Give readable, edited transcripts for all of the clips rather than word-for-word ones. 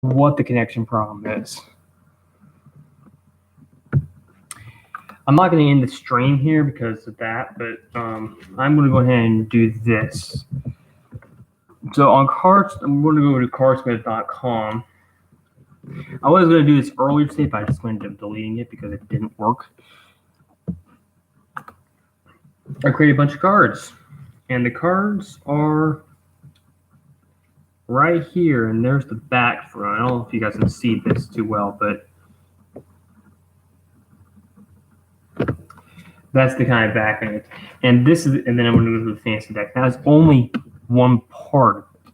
what the connection problem is. I'm not going to end the stream here because of that, but I'm going to go ahead and do this. So on cards, I'm going to go to cardsmith.com. I was going to do this earlier today, but I just ended up deleting it because it didn't work. I created a bunch of cards, and the cards are right here, and there's the back front. I don't know if you guys can see this too well, but that's the kind of back in it. And this is, and then I'm going to go to the fancy deck. Now, it's only one part of it.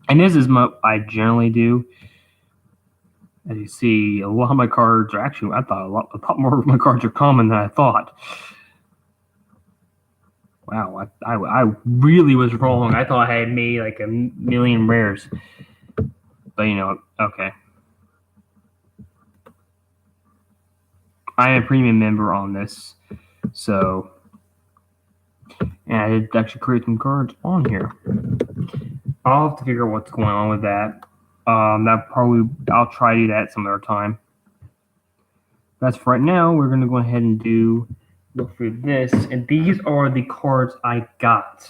And this is what I generally do. As you see, a lot of my cards are actually, I thought a lot more of my cards are common than I thought. Wow, I really was wrong. I thought I had made like a million rares. But you know, okay. I am a premium member on this, so, and I did actually create some cards on here. I'll have to figure out what's going on with that. I'll try to do that some other time. That's for right now. We're gonna go ahead and look through this, and these are the cards I got.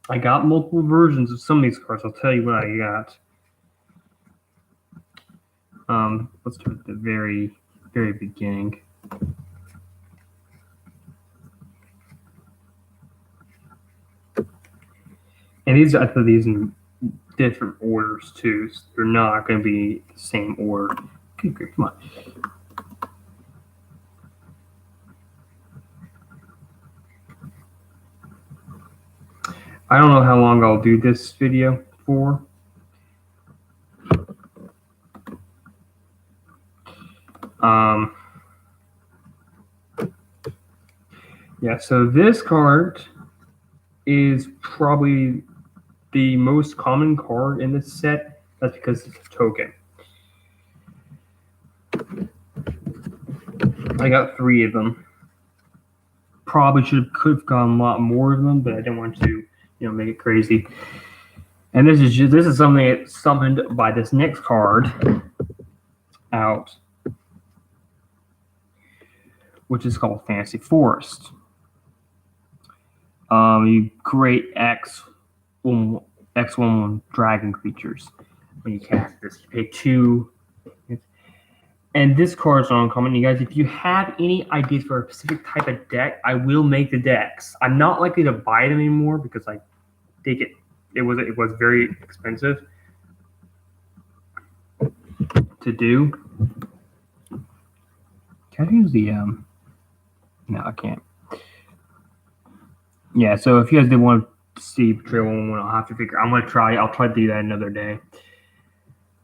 I got multiple versions of some of these cards. I'll tell you what I got. Let's start at the very beginning. And I put these in different orders too. So they're not going to be the same order. Okay, great, come on. I don't know how long I'll do this video for. Yeah, so this card is probably the most common card in this set. That's because it's a token. I got 3 of them. Probably could have gotten a lot more of them, but I didn't want to, make it crazy. And this is something that's summoned by this next card out, which is called Fantasy Forest. You create X1 dragon creatures when you cast this. You pay 2. And this card is uncommon. You guys, if you have any ideas for a specific type of deck, I will make the decks. I'm not likely to buy them anymore because I think it was very expensive to do. Can I use the no, I can't. Yeah, so if you guys did want to see Betrayal 1, I'll have to figure. I'll try to do that another day.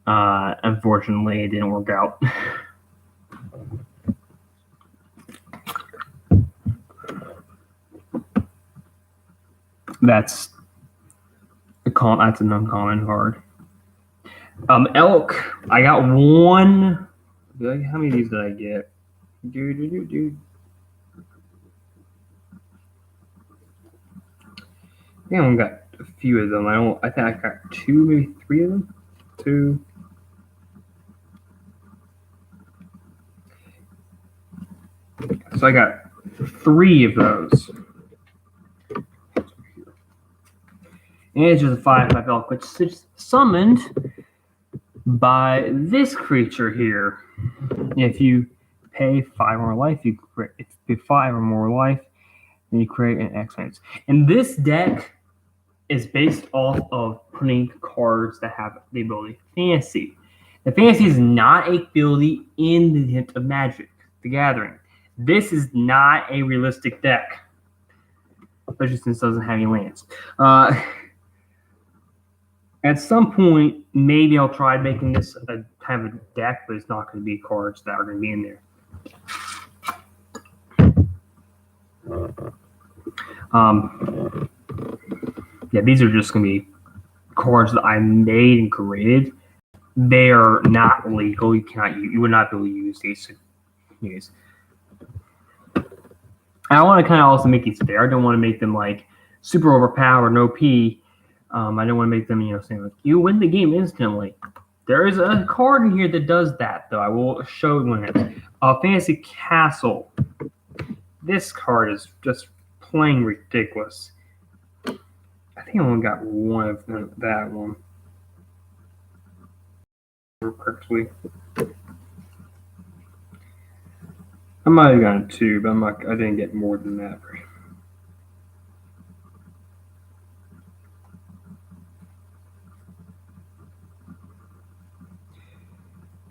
Unfortunately, it didn't work out. That's an uncommon card. Elk. I got 1. How many of these did I get? I only got a few of them. I think I got 2, maybe 3 of them. 2. So I got 3 of those. And it's just a 5/5 elk, which is summoned by this creature here. If you pay 5 more life, you pay 5 or more life, then you create an X-Men. And this deck is based off of putting cards that have the ability Fantasy. The Fantasy is not a ability in the Hint of Magic, the Gathering. This is not a realistic deck, especially since it doesn't have any lands. At some point, maybe I'll try making this a kind of a deck, but it's not going to be cards that are going to be in there. Yeah, these are just going to be cards that I made and created. They are not legal. You would not be able to use these. I want to kind of also make these fair. I don't want to make them like super overpowered, OP. I don't want to make them, saying like you win the game instantly. There is a card in here that does that, though. I will show you one. Fantasy Castle. This card is just plain ridiculous. I think I only got one of that one. Correctly. I might have gotten two, but I didn't get more than that.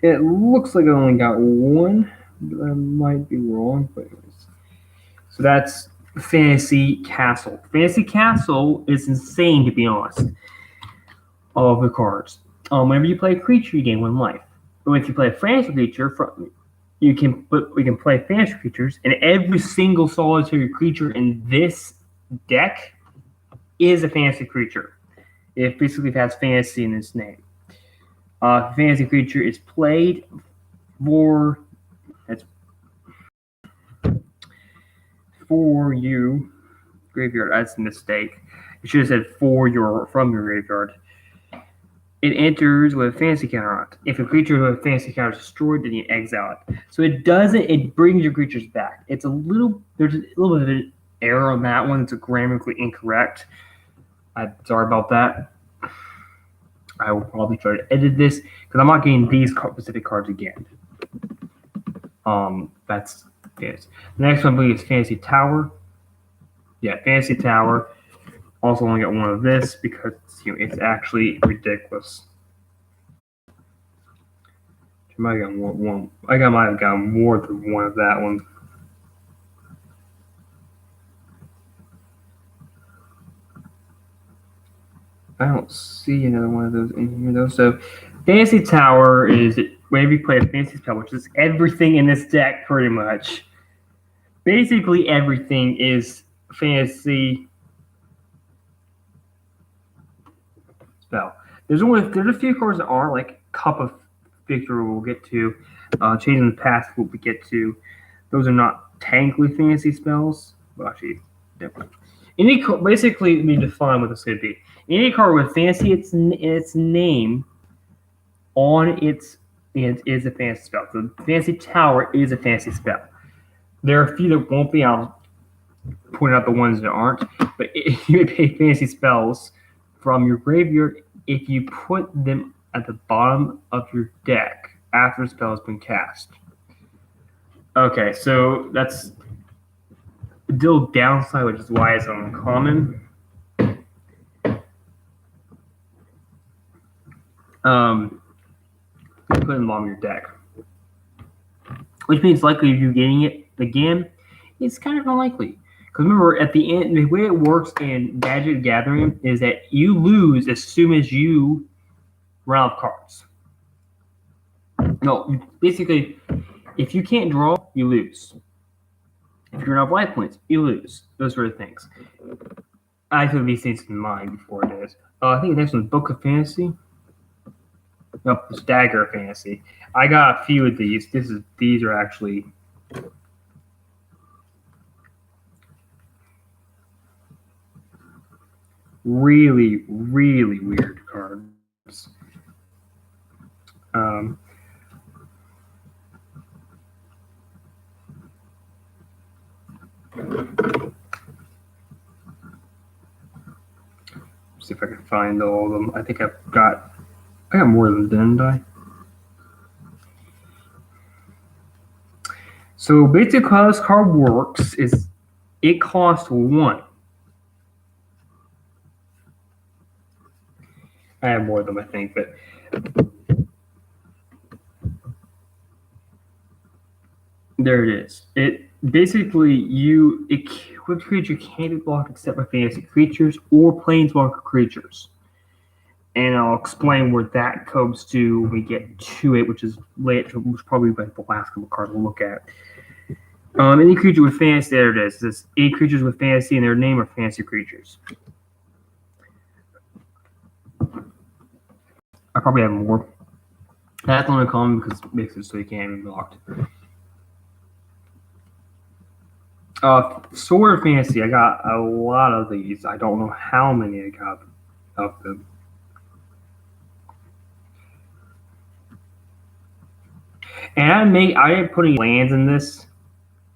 It looks like I only got one, but I might be wrong. But anyways. So that's Fantasy Castle. Fantasy Castle is insane, to be honest. All of the cards. Whenever you play a creature, you gain 1 life. But if you play a fantasy creature, we can play fantasy creatures, and every single solitary creature in this deck is a fantasy creature. It basically has fantasy in its name. Fantasy creature is played for you graveyard. That's a mistake. You should have said from your graveyard. It enters with a fantasy counter on it. If a creature with a fantasy counter is destroyed, then you exile it. So it brings your creatures back. There's a little bit of an error on that one. It's grammatically incorrect. I'm sorry about that. I will probably try to edit this because I'm not getting these specific cards again. That's it. The next one, I believe, is Fantasy Tower. Yeah, Fantasy Tower. Also, only got one of this because it's actually ridiculous. I might have got one. I might have got more than one of that one. I don't see another one of those in here though. So, Fantasy Tower is whenever you play a Fantasy Spell, which is everything in this deck, pretty much. Basically, everything is Fantasy Spell. There's a few cards that are like Cup of Victory we'll get to. Changing the Past we'll get to. Those are not technically fantasy spells. Well, actually, definitely. Basically, let me define what this could be. Any card with fantasy its name on it is a fantasy spell. So Fantasy Tower is a fantasy spell. There are a few that won't be. I'll point out the ones that aren't. But you may pay fantasy spells from your graveyard if you put them at the bottom of your deck after the spell has been cast. Okay, so that's the deal downside, which is why it's uncommon. Put them on your deck, which means likely if you're getting it again, it's kind of unlikely. Because remember, at the end, the way it works in Magic the Gathering is that you lose as soon as you run out of cards. No, basically, if you can't draw, you lose. If you're out of life points, you lose. Those sort of things. I took these things in mind before it is. I think the next one is Book of Fantasy. Nope, it's Dagger of Fantasy. I got a few of these. These are actually really, really weird cards. See if I can find all of them. I think I got more than them, didn't I? So basically how this card works is it costs 1. I have more of them, I think, but there it is. It basically equipped creature can't be blocked except by fantasy creatures or planeswalker creatures. And I'll explain where that comes to when we get to it, which is probably like the last couple cards we'll look at. Any creature with fantasy, there it is. It's any creatures with fantasy in their name are fantasy creatures. I probably have more. That's only common because it makes it so you can't be blocked. Sword of Fantasy, I got a lot of these. I don't know how many I got. of them. And I didn't put any lands in this.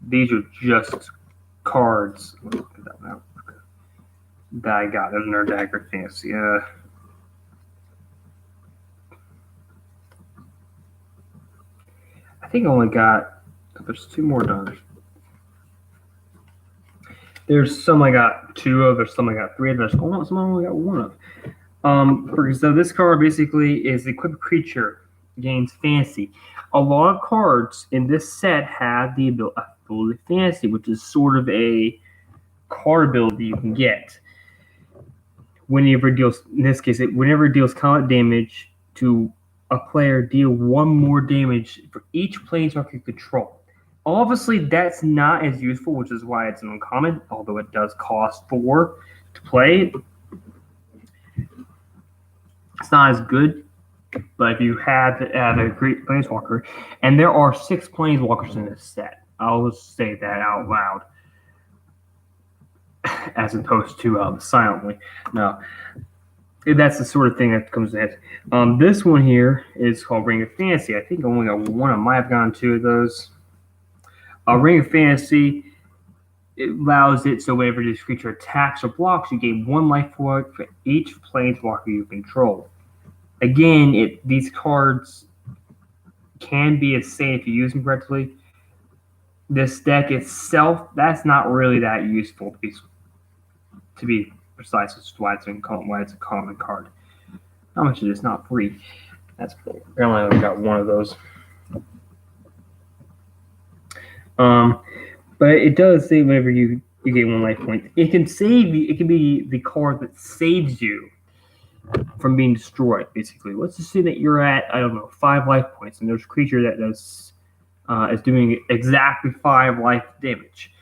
These are just cards. Look at that now. That I got. There's another dagger fancy. I think I only got. There's 2 more done. There's some I got 2 of. There's some I got 3 of. There's some I only got 1 of. So this card basically is equip creature gains fancy. A lot of cards in this set have the ability fancy, which is sort of a card ability you can get. Whenever it deals, in this case, whenever it deals combat damage to a player, deal 1 more damage for each planeswalker you control. Obviously, that's not as useful, which is why it's an uncommon, although it does cost 4 to play. It's not as good, but if you have a great planeswalker, and there are 6 planeswalkers in this set, I'll just say that out loud, as opposed to silently. No, that's the sort of thing that comes in. This one here is called Ring of Fantasy. I think I only got 1. I might have gotten 2 of those. Ring of Fantasy, it allows it so whenever this creature attacks or blocks, you gain 1 life for each planeswalker you control. Again, these cards can be insane if you use them correctly. This deck itself, that's not really that useful to be precise, which is why it's a common card. How much is it? It's not free. That's cool. Apparently I only got 1 of those. But it does say whenever you get 1 life point, it can save you. It can be the card that saves you from being destroyed, basically. Let's just say that you're at, I don't know, 5 life points, and there's a creature that is doing exactly 5 life damage.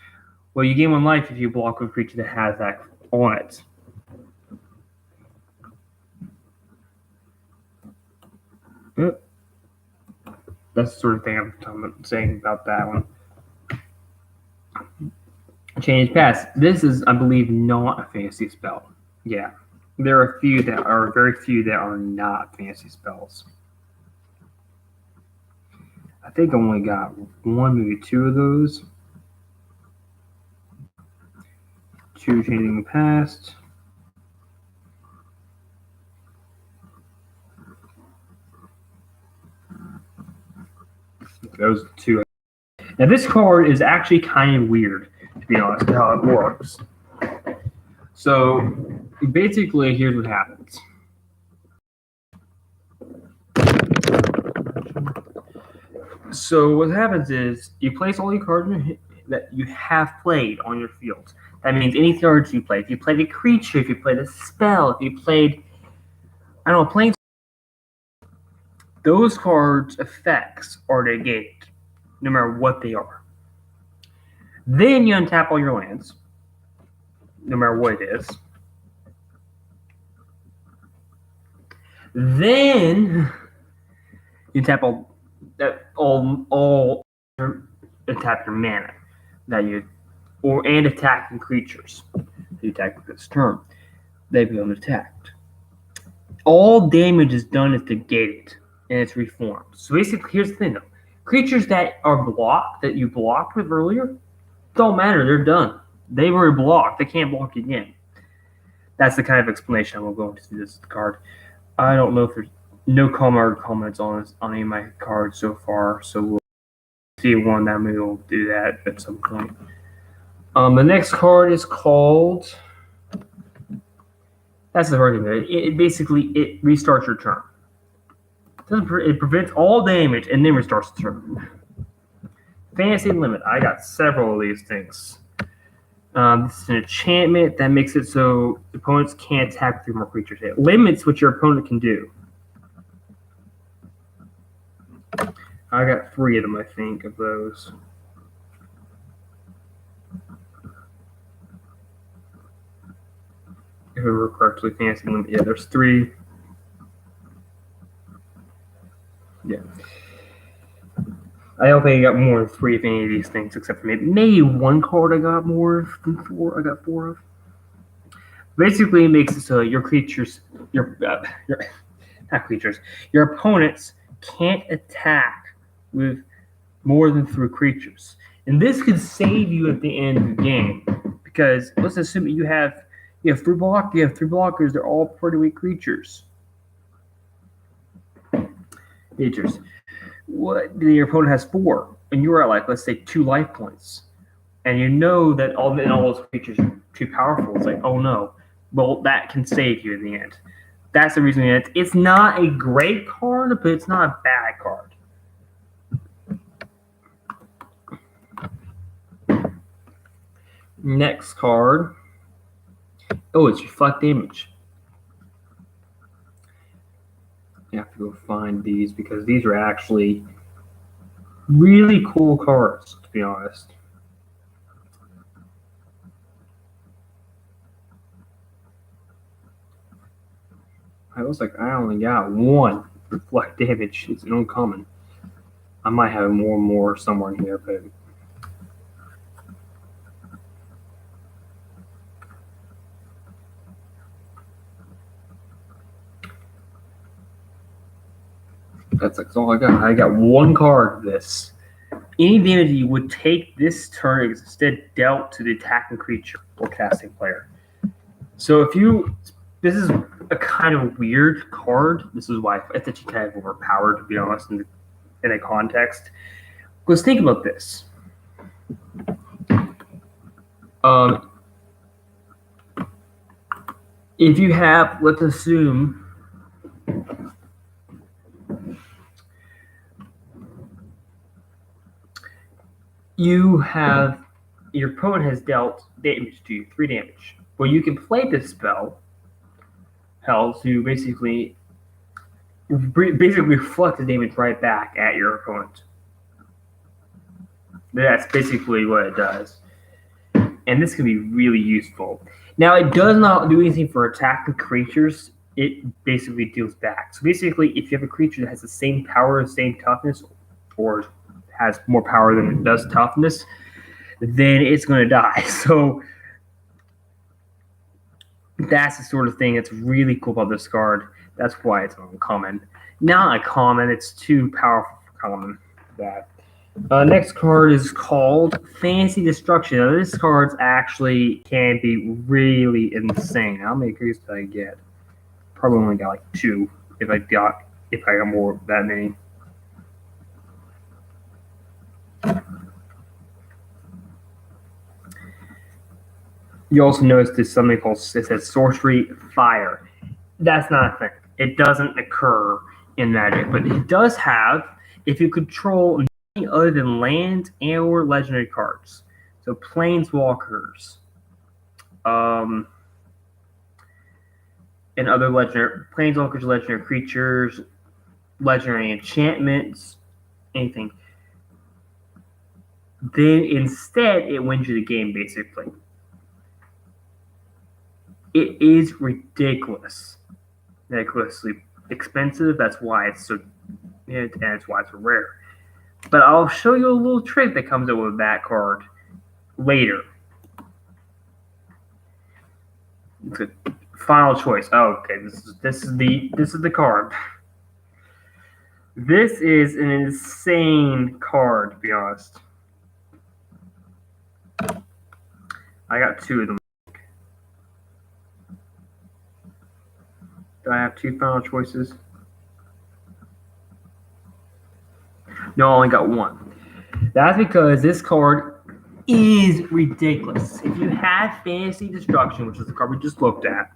Well, you gain 1 life if you block a creature that has that on it. Yep. That's the sort of thing I'm saying about that one. Change pass. This is, I believe, not a fantasy spell. Yeah. There are very few that are not fantasy spells. I think I only got 1, maybe 2 of those. 2 changing the past. Those 2. Now this card is actually kind of weird, to be honest, how it works. So basically, here's what happens. So what happens is you place all your cards that you have played on your field. That means any cards you play. If you played a creature, if you played a spell, if you played, I don't know, planes, those cards' effects are negated, no matter what they are. Then you untap all your lands, no matter what it is. Then you tap all tap your mana that you and attacking creatures. You attack this turn. They become attacked. All damage is done is negated and it's reformed. So basically, here's the thing though. Creatures that are blocked, that you blocked with earlier, don't matter, they're done. They were blocked, they can't block again. That's the kind of explanation I will go into this card. I don't know if there's no comments on any of my cards so far, so we'll see one that maybe we'll do that at some point. The next card is called. That's the hard thing. It basically restarts your turn. It prevents all damage and then restarts the turn. Fantasy Limit. I got several of these things. This is an enchantment that makes it so opponents can't attack 3 more creatures. It limits what your opponent can do. I got 3 of them, I think, of those. If I remember correctly, Fantasy Limit. Yeah, there's 3. Yeah. I don't think I got more than 3 of any of these things, except for maybe 1 card I got more than 4. I got 4 of. Basically, it makes it so your creatures, your not creatures, your opponents can't attack with more than 3 creatures, and this could save you at the end of the game. Because let's assume you have 3 block, you have 3 blockers. They're all pretty weak creatures. What your opponent has 4, and you are at, like, let's say 2 life points, and you know that all those creatures are too powerful. It's like, oh no. Well, that can save you in the end. That's the reason it's not a great card, but it's not a bad card. Next card. Oh, it's Reflect Damage. You have to go find these because these are actually really cool cards, to be honest. I was like, I only got 1 Reflect Damage. It's uncommon. I might have more and more somewhere in here, but that's like all I got. I got 1 card of this. Any damage you would take this turn is instead dealt to the attacking creature or casting player. So this is a kind of weird card. This is why it's actually kind of overpowered, to be honest, in a context. Because think about this. If you have, let's assume, your opponent has dealt damage to you, 3 damage. Well, you can play this spell, to basically reflect the damage right back at your opponent. That's basically what it does. And this can be really useful. Now, it does not do anything for attacking creatures. It basically deals back. So basically, if you have a creature that has the same power, same toughness, or has more power than it does toughness, then it's going to die. So that's the sort of thing that's really cool about this card. That's why it's uncommon. Not a common, it's too powerful for common. Next card is called Fantasy Destruction. Now, this card actually can be really insane. How many creatures did I get? Probably only got like 2 if I got more that many. You also notice there's something called, it says Sorcery Fire. That's not a thing. It doesn't occur in Magic, but it does have, if you control nothing other than land and or legendary cards. So planeswalkers, and other planeswalkers, legendary creatures, legendary enchantments, anything. Then instead it wins you the game, basically. It is ridiculously expensive. That's why it's so, and it's why it's so rare. But I'll show you a little trick that comes up with that card later. It's a final choice. Oh, okay, this is the card. This is an insane card, to be honest. I got 2 of them. Do I have 2 final choices? No, I only got 1. That's because this card is ridiculous. If you have Fantasy Destruction, which is the card we just looked at,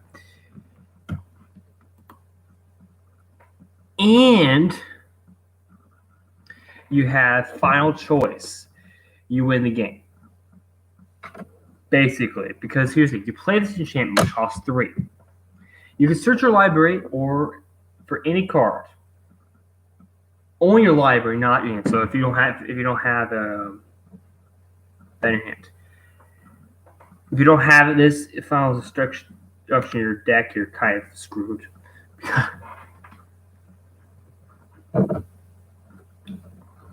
and you have Final Choice, you win the game. Basically, because here's the thing. You play this enchantment, which costs 3. You can search your library or for any card. Only your library, not your hand. So if you don't have that in hand. If you don't have this Final Destruction in your deck, you're kind of screwed.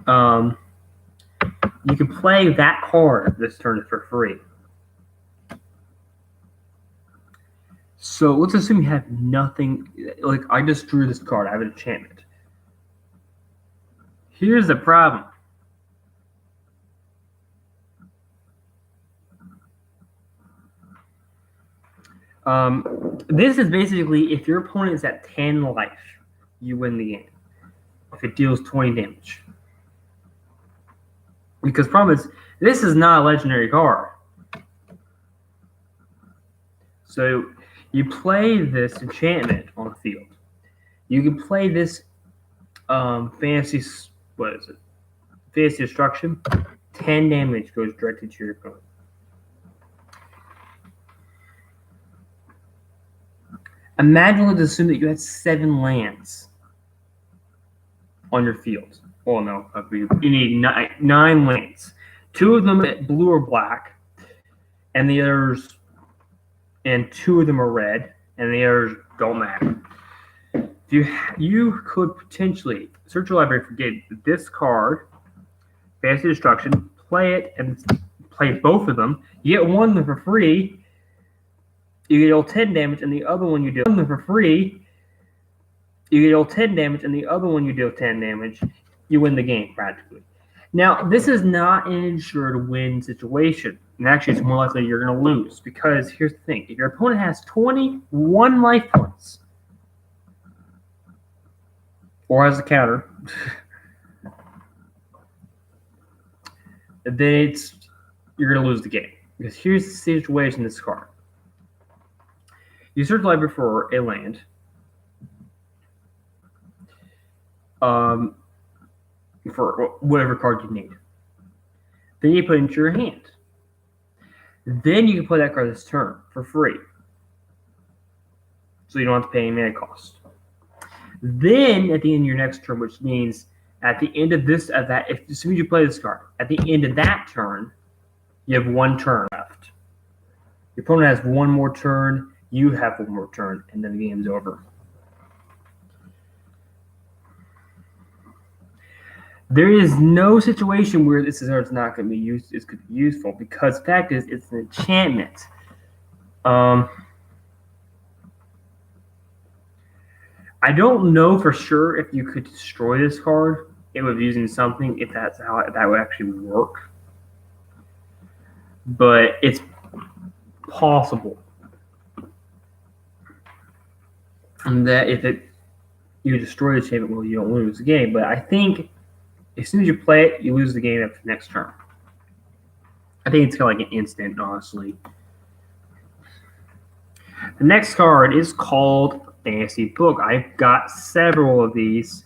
You can play that card this turn for free. So let's assume you have nothing. Like, I just drew this card. I have an enchantment. Here's the problem. This is basically, if your opponent is at 10 life, you win the game. If it deals 20 damage. Because problem is, this is not a legendary card. So you play this enchantment on the field. You can play this fantasy destruction. 10 damage goes directly to your opponent. Imagine, let's assume that you had 7 lands on your field. Well, no, you need 9 lands. 2 of them blue or black, and the others, and 2 of them are red, and the others don't matter. You could potentially search your library for this card, Fantasy Destruction, play it, and play both of them. You get one of them for free. You get all 10 damage, and the other one you deal one of them for free. You get all 10 damage, and the other one you deal 10 damage. You win the game practically. Now, this is not an ensured win situation. And actually, it's more likely you're going to lose. Because here's the thing. If your opponent has 21 life points, or has a counter, then you're going to lose the game. Because here's the situation in this card. You search the library for a land. For whatever card you need. Then you put it into your hand. Then you can play that card this turn for free. So you don't have to pay any mana cost. Then at the end of your next turn, which means at the end of as soon as you play this card, at the end of that turn, you have 1 turn left. Your opponent has 1 more turn, you have 1 more turn, and then the game's over. There is no situation where this is not going to be used. It's going to be useful because the fact is, it's an enchantment. I don't know for sure if you could destroy this card. It would be using something if that would actually work. But it's possible, and that if you destroy the enchantment, well, you don't lose the game. But I think as soon as you play it, you lose the game after the next turn. I think it's kind of like an instant, honestly. The next card is called Fantasy Book. I've got several of these.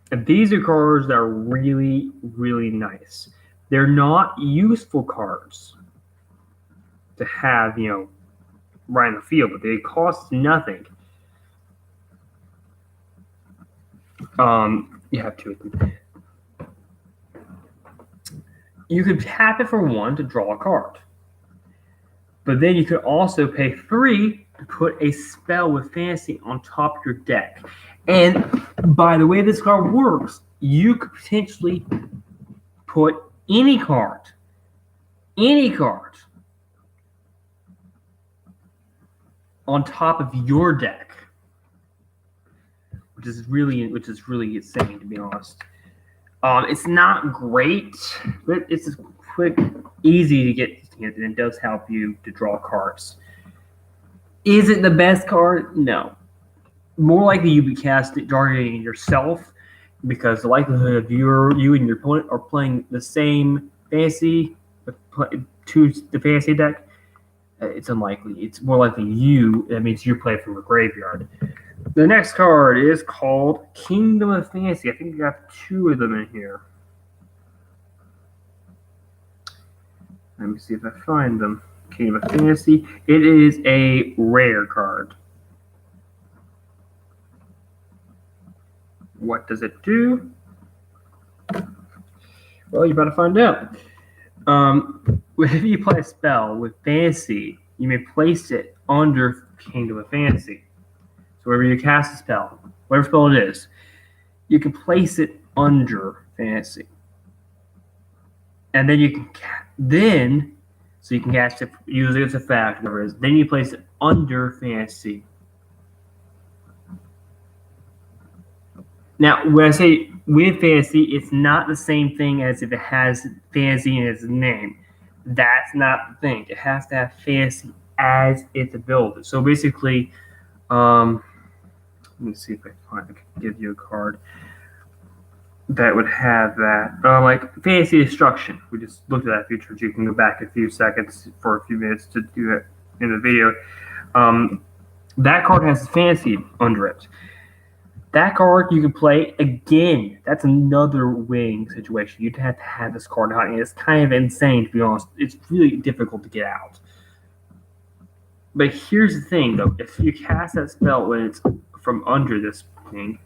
And these are cards that are really, really nice. They're not useful cards to have, right in the field, but they cost nothing. You have 2 of them. You could tap it for 1 to draw a card. But then you could also pay 3 to put a spell with fantasy on top of your deck. And by the way this card works, you could potentially put any card on top of your deck. Which is really insane, to be honest. It's not great, but it's quick, easy to get, and it does help you to draw cards. Is it the best card? No. More likely you'd be targeting yourself, because the likelihood of you and your opponent are playing the same fantasy to the fantasy deck, it's unlikely. It's more likely that means you play from a graveyard. The next card is called Kingdom of Fantasy. I think we got 2 of them in here. Let me see if I find them. Kingdom of Fantasy. It is a rare card. What does it do? Well, you're about to find out. If you play a spell with Fantasy, you may place it under Kingdom of Fantasy. So wherever you cast a spell, whatever spell it is, you can place it under Fantasy. And then you can So you can cast it, usually it's a fact, whatever it is. Then you place it under fantasy. Now, when I say with fantasy, it's not the same thing as if it has fantasy in its name. That's not the thing. It has to have fantasy as its ability. So basically, let me see if I can give you a card that would have that. Like fantasy destruction. We just looked at that feature. You can go back a few seconds for a few minutes to do it in the video. That card has fantasy under it. That card you can play again. That's another winning situation. You'd have to have this card out, and it's kind of insane, to be honest. It's really difficult to get out. But here's the thing, though. If you cast that spell when it's from under this thing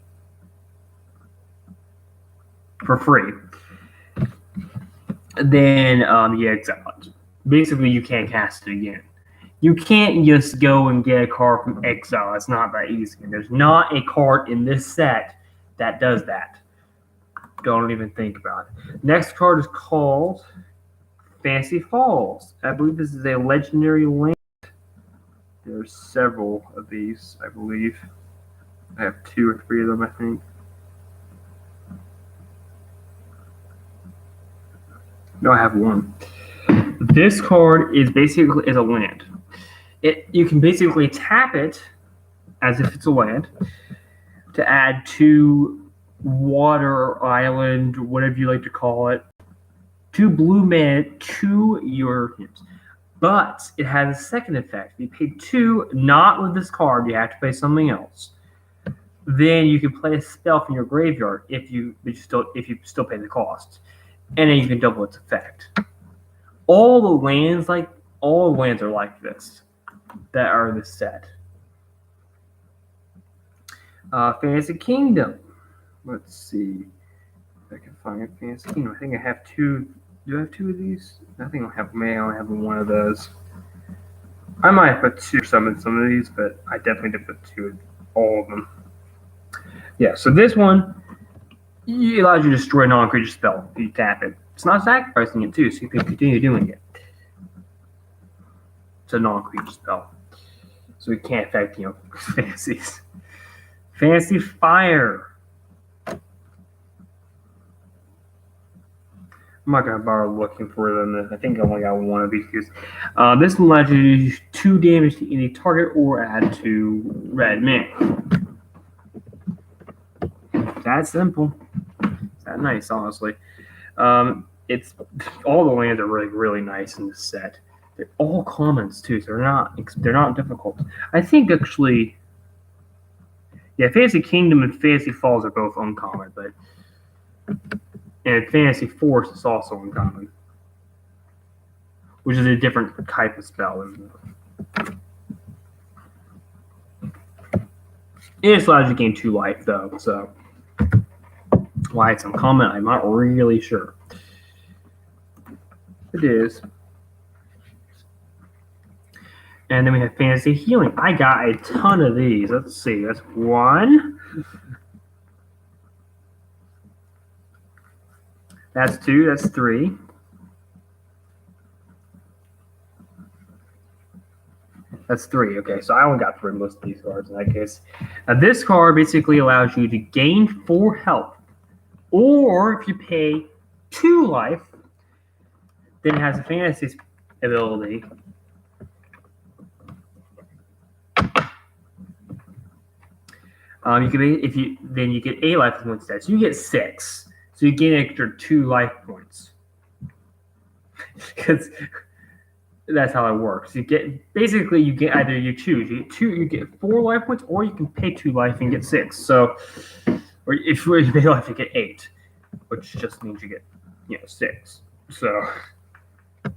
for free, then you exile it. Basically, you can't cast it again. You can't just go and get a card from exile. It's not that easy. There's not a card in this set that does that. Don't even think about it. Next card is called Fantasy Falls. I believe this is a legendary land. There's several of these, I believe. I have 2 or 3 of them, I think. No, I have 1. This card is basically a land. You can basically tap it as if it's a land to add 2 water island, whatever you like to call it, 2 blue mana to your units. But it has a second effect. If you pay 2, not with this card, you have to pay something else. Then you can play a spell from your graveyard if you still pay the cost, and then you can double its effect. All the lands are like this that are in this set. Fantasy Kingdom. Let's see if I can find Fantasy Kingdom. I think I have 2. Do I have 2 of these? I think I only have 1 of those. I might put 2 or some of these, but I definitely did put 2 of all of them. Yeah, so this one allows you to destroy a non-creature spell if you tap it. It's not sacrificing it too, so you can continue doing it. It's a non-creature spell, so it can't affect fantasies. Fantasy Fire. I'm not going to bother looking for them. I think I only got 1 of these. This will allow you to do 2 damage to any target or add 2 red mana. That simple. It's that nice, honestly. It's all the lands are really nice in this set. They're all commons too, so they're not difficult. I think actually, yeah, Fantasy Kingdom and Fantasy Falls are both uncommon, and Fantasy Force is also uncommon, which is a different type of spell. It just allows you to gain 2 life, though, so why it's uncommon, I'm not really sure. It is. And then we have Fantasy Healing. I got a ton of these. Let's see. That's 1. That's 2. That's 3. That's 3. Okay, so I only got 3 most of these cards in that case. Now, this card basically allows you to gain 4 health. Or if you pay 2 life, then it has a fantasy ability. You get 8 life points instead. So you get 6. So you gain an extra 2 life points. Because that's how it works. You get either you choose. You get 4 life points, or you can pay 2 life and get 6. So, or if you pay life, you get 8, which just means you get 6. So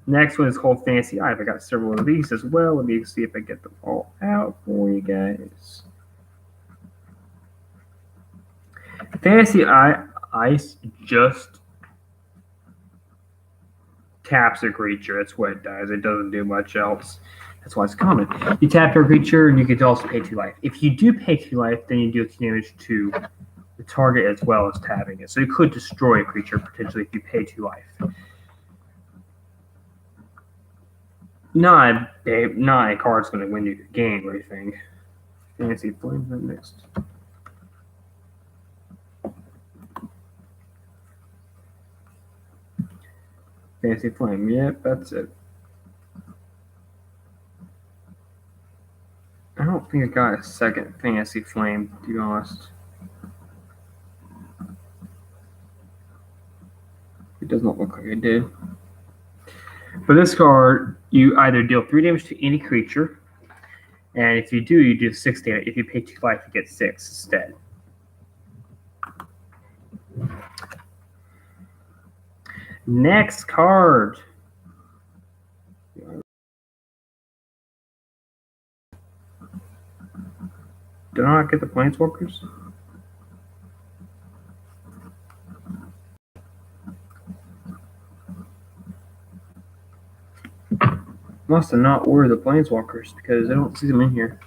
next one is called Fantasy Eye. I got several of these as well. Let me see if I get them all out for you guys. Fantasy Ice just taps a creature. That's what it does. It doesn't do much else. That's why it's common. You tap your creature, and you can also pay 2 life. If you do pay 2 life, then you do damage to the target as well as tapping it. So you could destroy a creature potentially if you pay 2 life. not a card's going to win you the game or anything. Fantasy Flames up next. Fantasy Flame, yep, that's it. I don't think I got a second Fantasy Flame, to be honest. It does not look like I did. For this card, you either deal 3 damage to any creature, and if you do, you do 6 damage. If you pay 2 life, you get 6 instead. Next card. Do I not get the Planeswalkers? Must have not ordered the Planeswalkers because I don't see them in here.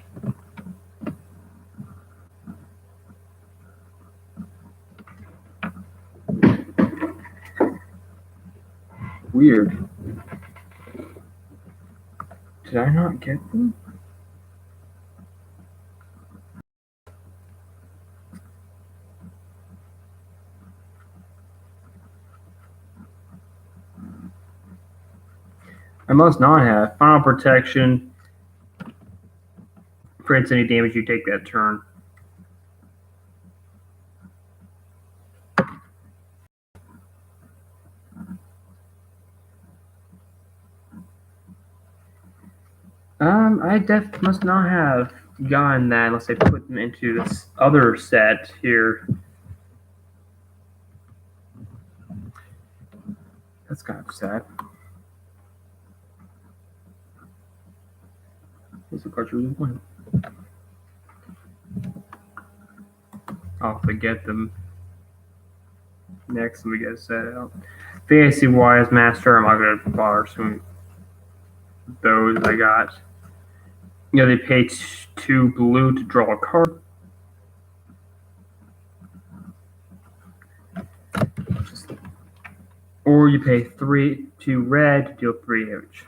Weird. Did I not get them? I must not have. Final Protection. Prevents any damage you take that turn. I must not have gotten that unless I put them into this other set here. That's kind of sad. What's the card really point? I'll forget them next when we get a set out. Fantasy Wise Master, I'm not going to bother some those I got. You know, they pay 2 blue to draw a card. Or you pay 2 red to deal 3 damage.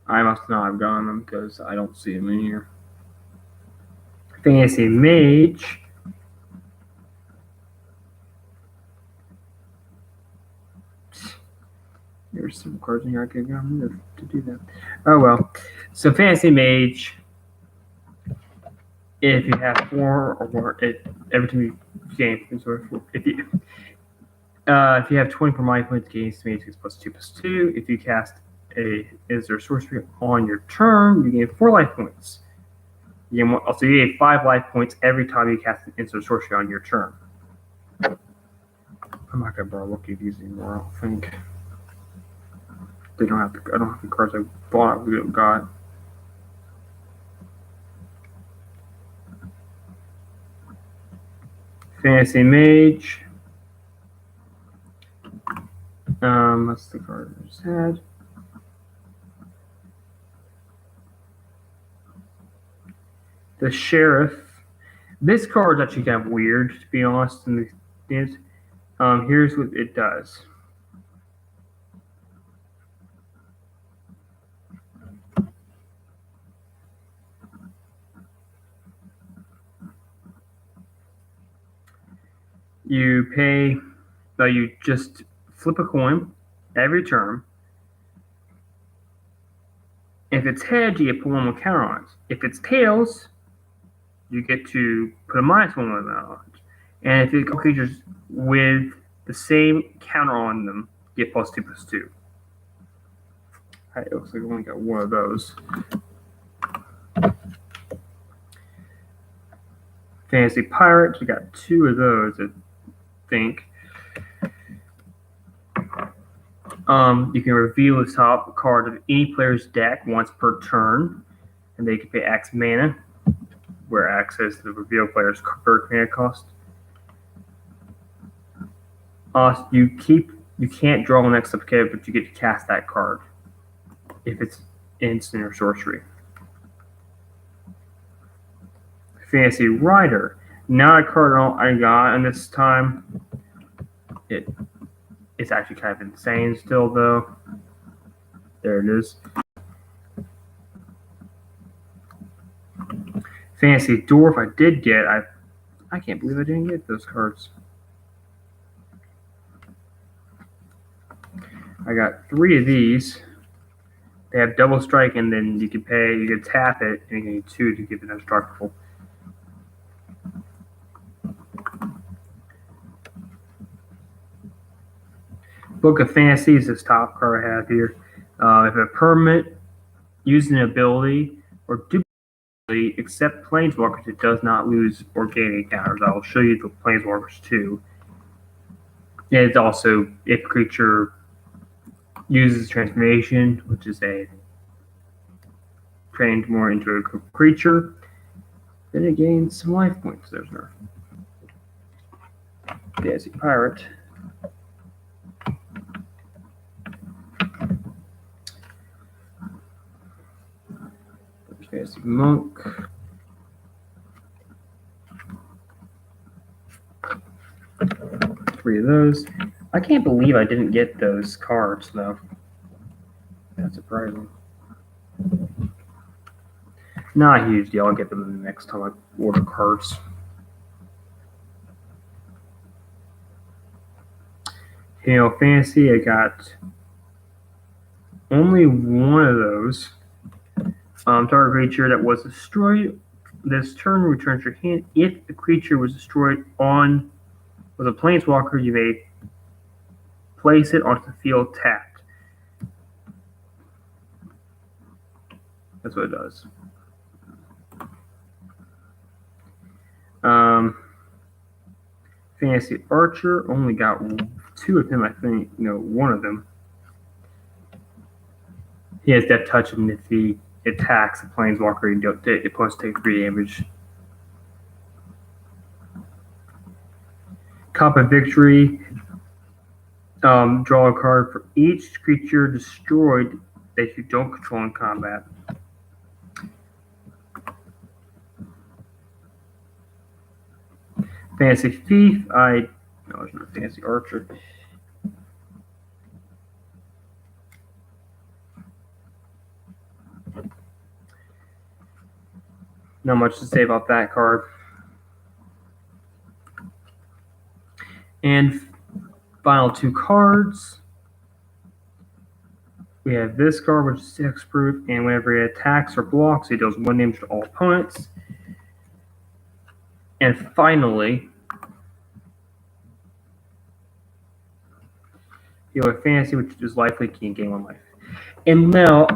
I must not have gotten them because I don't see them in here. Fantasy Mage. There's some cards in here I could have gotten rid of to do that. Oh well. So Fantasy Mage. If you have 4 or more, every time you gain, if you have 24 mind points, gain Mage gets +2/+2. If you cast a sorcery on your turn, you gain 4 life points. You gain 5 life points every time you cast an instant sorcery on your turn. I'm not gonna borrow look at these anymore. I don't think they don't have I don't have the cards I bought. We got. Fantasy Mage. That's the card I just had. The Sheriff. This card's actually kind of weird, to be honest. Here's what it does. You just flip a coin every turn. If it's heads, you get put 1 counter on it. If it's tails, you get to put a -1 on it. And if it's creatures with the same counter on them, you get +2/+2. It looks like we only got 1 of those. Fantasy Pirates, we got 2 of those, I think. You can reveal the top card of any player's deck once per turn, and they can pay X mana, where X is the reveal player's preferred mana cost. You can't draw an X up, but you get to cast that card if it's instant or sorcery. Fantasy Rider. Not a card I got, and this time it's actually kind of insane still, though. There it is. Fantasy Dwarf I did get. I can't believe I didn't get those cards. I got 3 of these. They have double strike, and then you can tap it, and you need 2 to give it unstructural. Book of Fantasy is this top card I have here. If a permanent using an ability or duplicate except planeswalkers, it does not lose or gain encounters. I will show you the planeswalkers too. And it's also if creature uses transformation, which is a trained more into a creature, then it gains some life points. There's nerf. Fantasy Pirate. Fantasy Monk. Three of those. I can't believe I didn't get those cards, though. That's surprising. Not a huge deal. I'll get them the next time I order cards. Halo Fantasy, I got only one of those. Target creature that was destroyed this turn returns your hand. If the creature was destroyed with a planeswalker, you may place it onto the field tapped. That's what it does. Fantasy Archer, only got 2 of them, I think. No, 1 of them. He has Death Touch, and if he attacks a planeswalker, it opponents take 3 damage. Cup of Victory. Draw a card for each creature destroyed that you don't control in combat. Fantasy Thief. No, it's not Fantasy Archer. Not much to say about that card. And final 2 cards. We have this card, which is hexproof, and whenever it attacks or blocks, it deals 1 damage to all opponents. And finally, you have Fantasy, which is lifelink, you can gain 1 life. And now,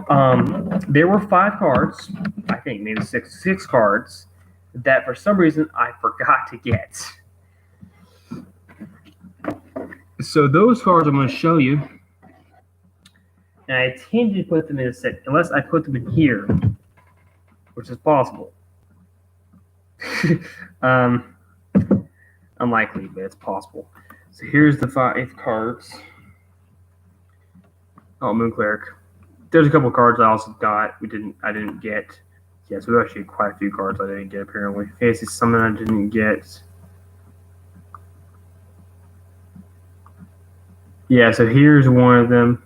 there were 5 cards, I think maybe 6 cards, that for some reason I forgot to get. So those cards I'm going to show you, and I intended to put them in a set, unless I put them in here, which is possible. Unlikely, but it's possible. So here's the 5 cards. Oh, Moon Cleric. There's a couple cards I also got. I didn't get. Yeah, so there's actually quite a few cards I didn't get apparently. Fantasy Summon I didn't get. Yeah, so here's one of them.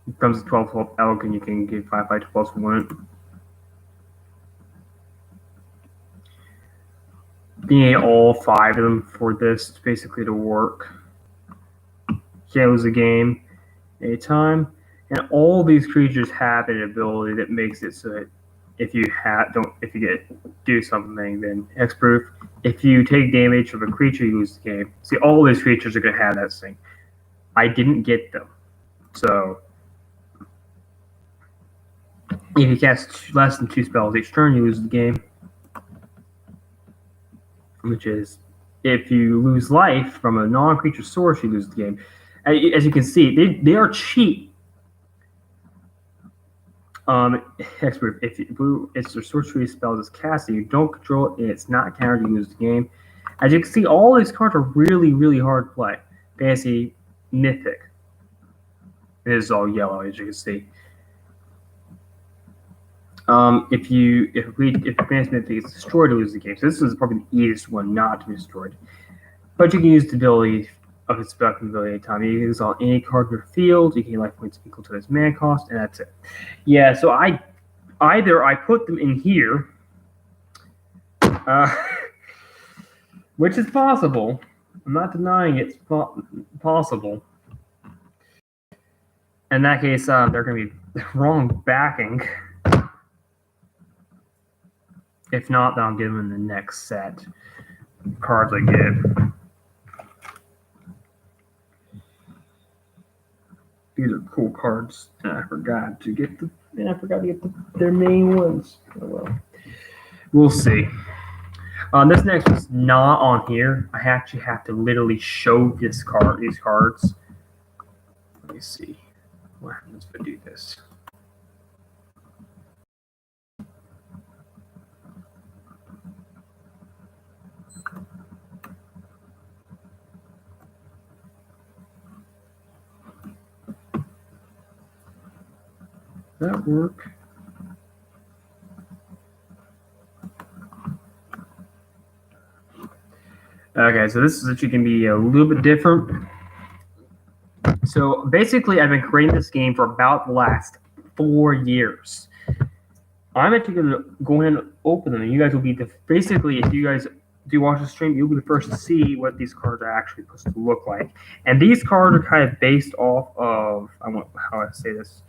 It comes with 12 elk, and you can get 5/5 +1. You need all 5 of them for this basically to work. Can't lose a game anytime. And all these creatures have an ability that makes it so that if you do something, then hexproof. If you take damage from a creature, you lose the game. See, all these creatures are going to have that thing. I didn't get them. So if you cast less than 2 spells each turn, you lose the game. Which is, if you lose life from a non-creature source, you lose the game. As you can see, they are cheap. Hexproof. If it's your sorcery spell is cast and you don't control it and it's not countered, you lose the game. As you can see, all these cards are really, really hard to play. Fantasy Mythic. It is all yellow, as you can see. If Advanced Myth gets destroyed, to lose the game. So this is probably the easiest one not to be destroyed. But you can use the ability of its spell ability at a time. You can use on any card in your field. You can life points equal to its mana cost, and that's it. Yeah. So I put them in here, which is possible. I'm not denying it's possible. In that case, they're going to be wrong backing. If not, then I'll give them the next set of cards I give. These are cool cards, and I forgot to get their main ones. Oh well, we'll see. This next one's not on here. I actually have to literally show these cards. Let me see what happens if I do this. Does that work? Okay, so this is actually going to be a little bit different. So basically, I've been creating this game for about the last 4 years. I'm actually going to go ahead and open them, and you guys will be basically, if you guys do watch the stream, you'll be the first to see what these cards are actually supposed to look like. And these cards are kind of based off of, how I say this,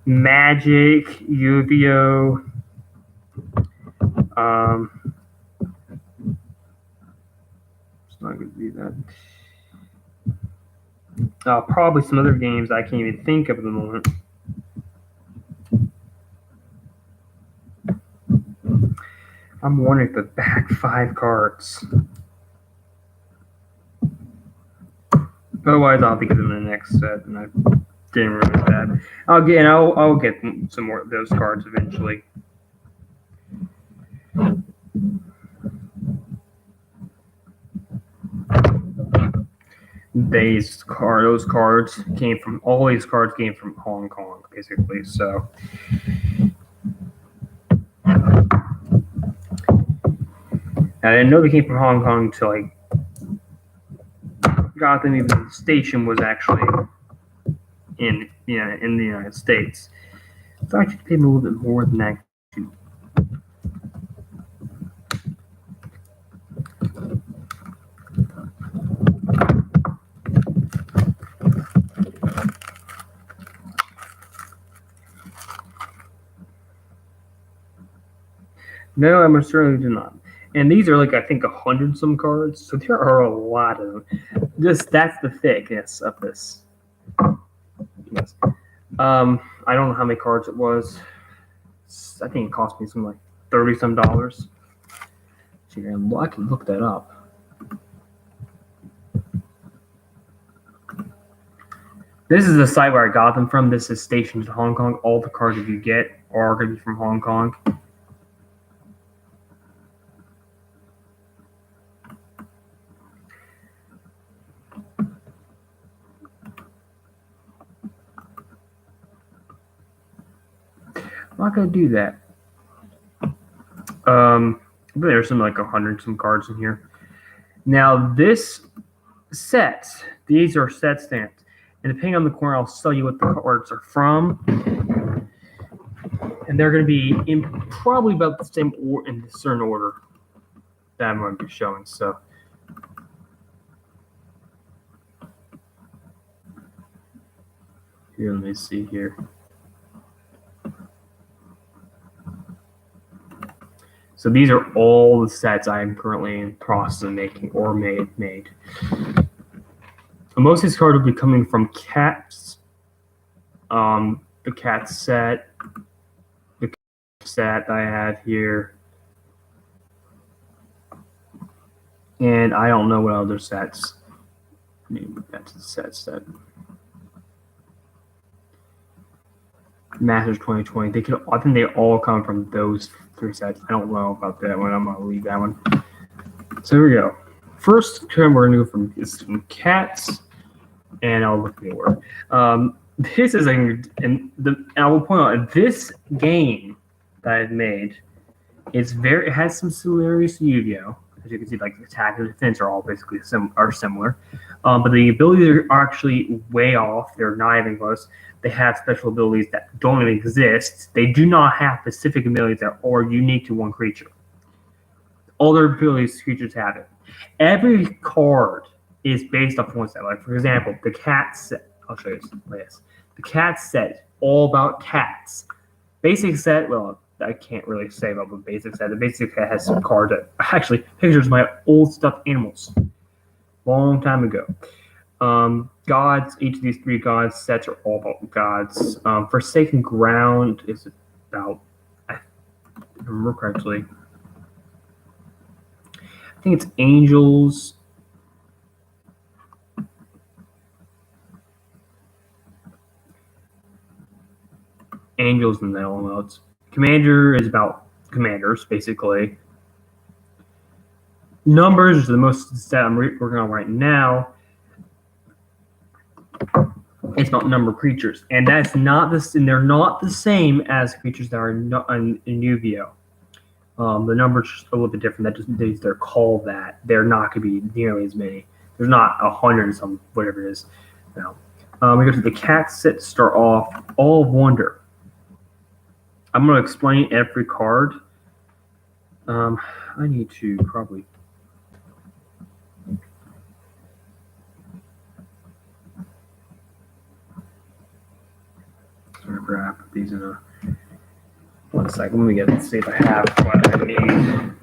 Magic, Yu-Gi-Oh! It's not going to be that. Probably some other games I can't even think of at the moment. I'm wondering if the back 5 cards. Otherwise, I'll think of them in the next set, and I didn't realize that. I'll get some more of those cards eventually. Those cards came from Hong Kong, basically. So, I didn't know they came from Hong Kong until I got them. Even the station was actually in the United States. So I actually paid a little bit more than that. No, I most certainly do not. And these are I think 100 some cards, so there are a lot of them. That's the thickness of this. Yes. I don't know how many cards it was. I think it cost me something like $30 some. So I can look that up. This is the site where I got them from. This is stationed in Hong Kong. All the cards that you get are going to be from Hong Kong. I'm not going to do that. There's some 100 some cards in here. Now this set, these are set stamps, and depending on the corner, I'll tell you what the cards are from, and they're going to be in probably about the same in a certain order that I'm going to be showing. So. Here, let me see here. So these are all the sets I am currently in the process of making or made. So most of these cards will be coming from Cats. The Cat set, the set I have here, and I don't know what other sets. That's the set. Masters 2020. I think they all come from those 3 sets. I don't know about that one. I'm gonna leave that one. So here we go. First term we're gonna go from Cats, and I'll look at the order. This is and I will point out this game that I've made. It has some similarities to Yu-Gi-Oh! As you can see, like attack and defense are all basically similar. But the abilities are actually way off. They're not even close. They have special abilities that don't even exist. They do not have specific abilities that are unique to one creature. All their abilities creatures have it. Every card is based off one set. Like, for example, the cat set. I'll show you this. The cat set is all about cats. Basic set, well, I can't really say about the basic set. The basic set has some cards that actually pictures of my old stuffed animals. Long time ago. Gods, each of these 3 gods sets are all about gods. Forsaken Ground is about, I remember correctly, I think it's angels. Angels and the elements. Commander is about commanders, basically. Numbers is the most that I'm working on right now. It's about number of creatures, and that's not this, and they're not the same as creatures that are not in Yu-Gi-Oh. The numbers are a little bit different. That just they're called that. They're not going to be nearly as many. There's not 100 some whatever it is. No. We go to the cat set to start off. All of Wonder. I'm going to explain every card. I need to probably. I put these in a. 1 second. Let me see if I have what I need.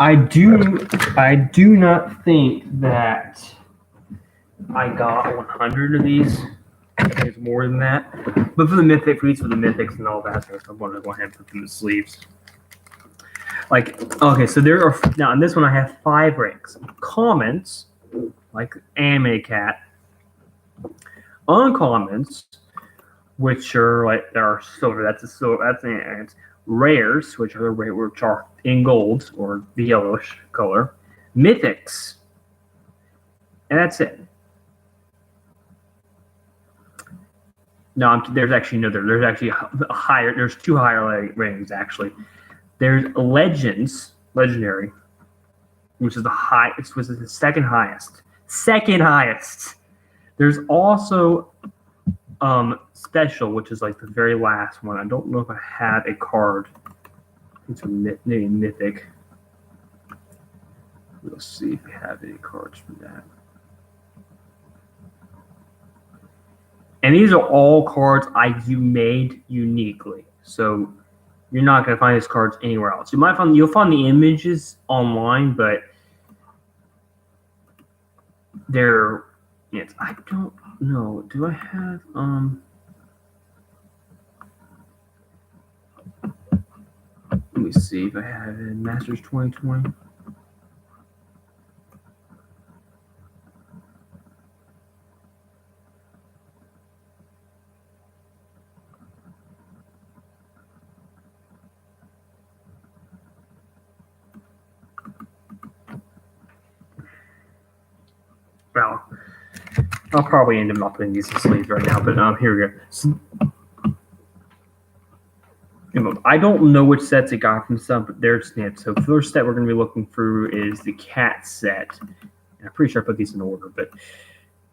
I do not think that I got 100 of these. I think it's more than that. But for the mythic, for the mythics and all that stuff, I wanted to go ahead and put them in the sleeves. Like, okay, so there are now on this one I have 5 ranks. Commons, like anime cat. Uncommons, which are like there are silver. That's an rares, which are in gold or the yellowish color. Mythics, and that's it. No, there's actually a higher. There's 2 higher rings actually. There's legendary, which is the second highest. Second highest. There's also special, which is like the very last one. I don't know if I have a card. It's a mythic. Let's see if we have any cards for that. And these are all cards you made uniquely. So you're not going to find these cards anywhere else. You'll find the images online, but they're I don't know. Do I have let me see if I have it in Masters 2020. Well, I'll probably end up not putting these in sleeves right now, but here we go. So, I don't know which sets it got from some, but they're snipped. So the first set we're going to be looking through is the cat set. And I'm pretty sure I put these in order, but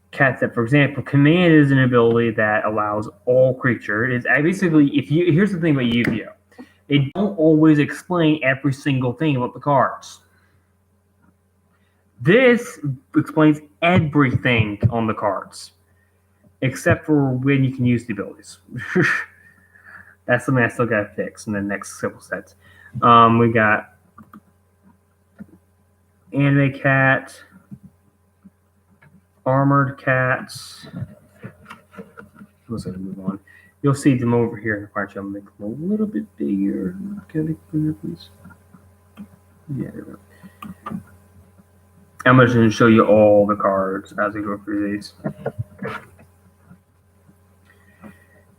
cat set, for example, command is an ability that allows all creatures. It's basically, here's the thing about Yu-Gi-Oh! They don't always explain every single thing about the cards. This explains everything on the cards, except for when you can use the abilities. That's something I still got to fix in the next couple sets. We got anime cat, armored cats. Let's move on. You'll see them over here in the part. I'll make them a little bit bigger. Can I make them bigger, please? Yeah, there we go. I'm just going to show you all the cards as we go through these.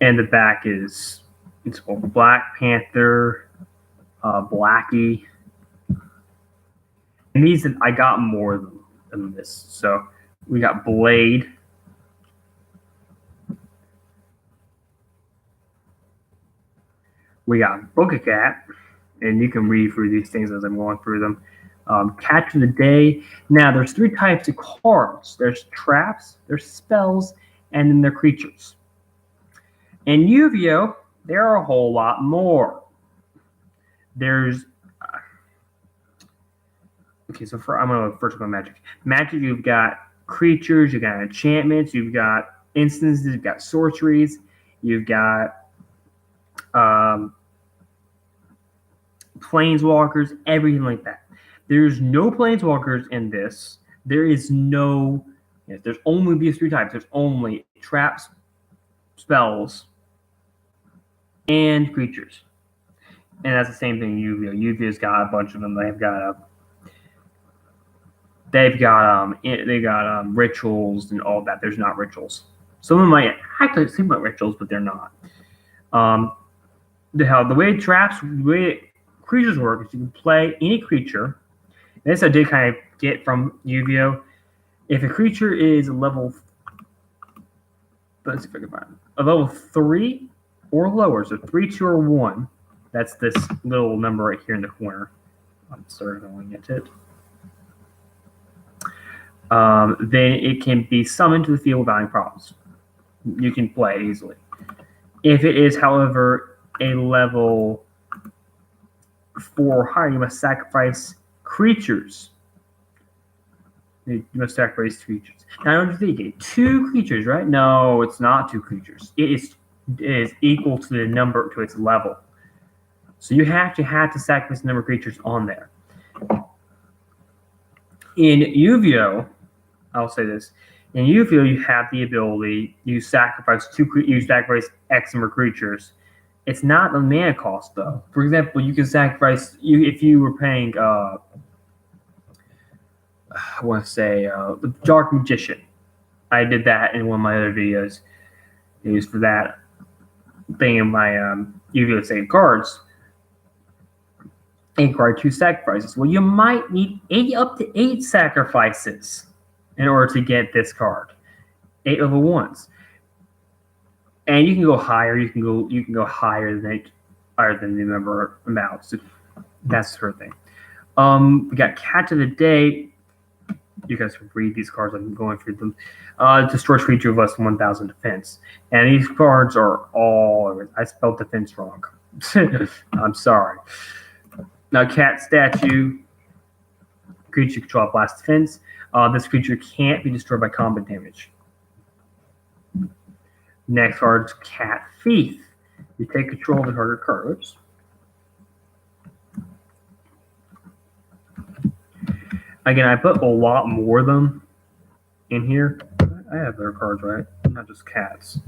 And the back is it's called Black Panther, Blackie. And these I got more than this. So we got Blade. We got Book a Cat, and you can read through these things as I'm going through them. Catch of the Day. Now, there's 3 types of cards. There's traps, there's spells, and then there are creatures. In Yu-Gi-Oh, there are a whole lot more. There's okay, so I'm gonna first go Magic. Magic, you've got creatures, you've got enchantments, you've got instances, you've got sorceries, you've got planeswalkers, everything like that. There's no planeswalkers in this. There is no. Yes, there's only these 3 types. There's only traps, spells, and creatures. And that's the same thing in Yu-Gi-Oh. Yu-Gi-Oh's got a bunch of them. They've got rituals and all that. There's not rituals. Some of them might actually seem like rituals, but they're not. The way creatures work is you can play any creature. This I did kind of get from Yu-Gi-Oh. If a creature is let's see if I can find it. A level 3 or lower, so 3, 2, or 1. That's this little number right here in the corner. I'm circling it. Then it can be summoned to the field without any problems. You can play it easily. If it is, however, a level 4 or higher, you must sacrifice creatures. You must sacrifice creatures. Now, I don't think 2 creatures, right? No, it's not 2 creatures. It is equal to the number to its level. So you have to sacrifice the number of creatures on there. In Yu-Gi-Oh, I'll say this. In Yu-Gi-Oh, you have the ability you sacrifice X number of creatures. It's not the mana cost though. For example, you can sacrifice if you were paying I want to say the Dark Magician. I did that in one of my other videos. Used for that thing in my Yu-Gi-Oh! Save cards. And require 2 sacrifices. Well, you might need up to 8 sacrifices in order to get this card. 8 level 1s. And you can go higher. You can go higher than the number amounts. So that's her thing. We got Catch of the Day. You guys can read these cards. I'm going through them. Destroys creature of less than 1,000 defense. And these cards are all. I spelled defense wrong. I'm sorry. Now, Cat Statue. Creature control blast defense. This creature can't be destroyed by combat damage. Next card is Cat Thief. You take control of the target cards. Again, I put a lot more of them in here. I have their cards, right? Not just cats.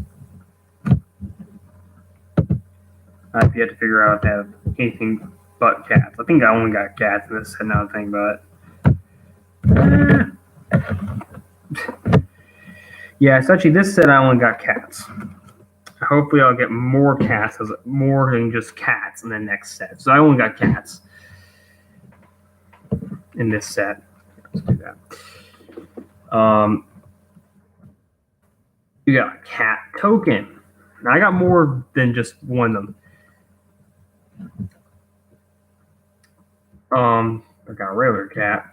I've yet to figure out if they have anything but cats. I think I only got cats in this, another thing, but yeah, it's actually this set I only got cats. Hopefully I'll get more cats, more than just cats in the next set. So I only got cats in this set. Let's do that. You got a cat token. Now I got more than just one of them. I got a regular cat.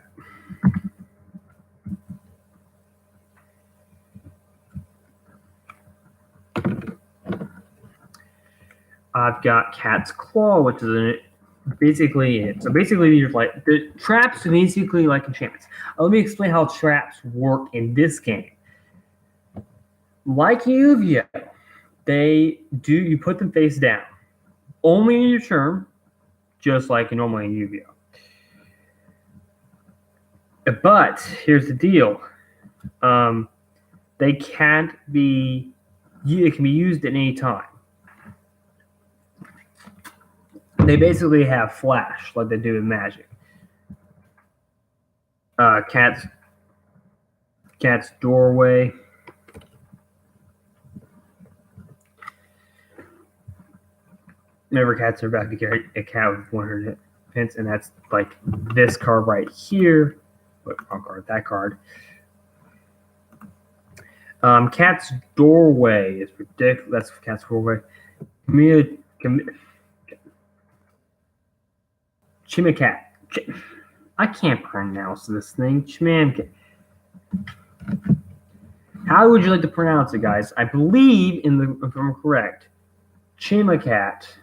I've got Cat's Claw, which is basically it. So basically, you're like the traps are basically like enchantments. Let me explain how traps work in this game. Like Yu-Gi-Oh, you put them face down, only in your turn, just like normally in Yu-Gi-Oh. But here's the deal: they can't be. It can be used at any time. They basically have flash, like they do in Magic. Cat's Doorway. Whenever cats are back, you carry a cat with 100 defense, and that's like this card right here. Wait, wrong card. That card. Cat's Doorway is ridiculous. That's Cat's Doorway. Chimicat. I can't pronounce this thing. Chimamcat. How would you like to pronounce it, guys? I believe if I'm correct, Chimicat.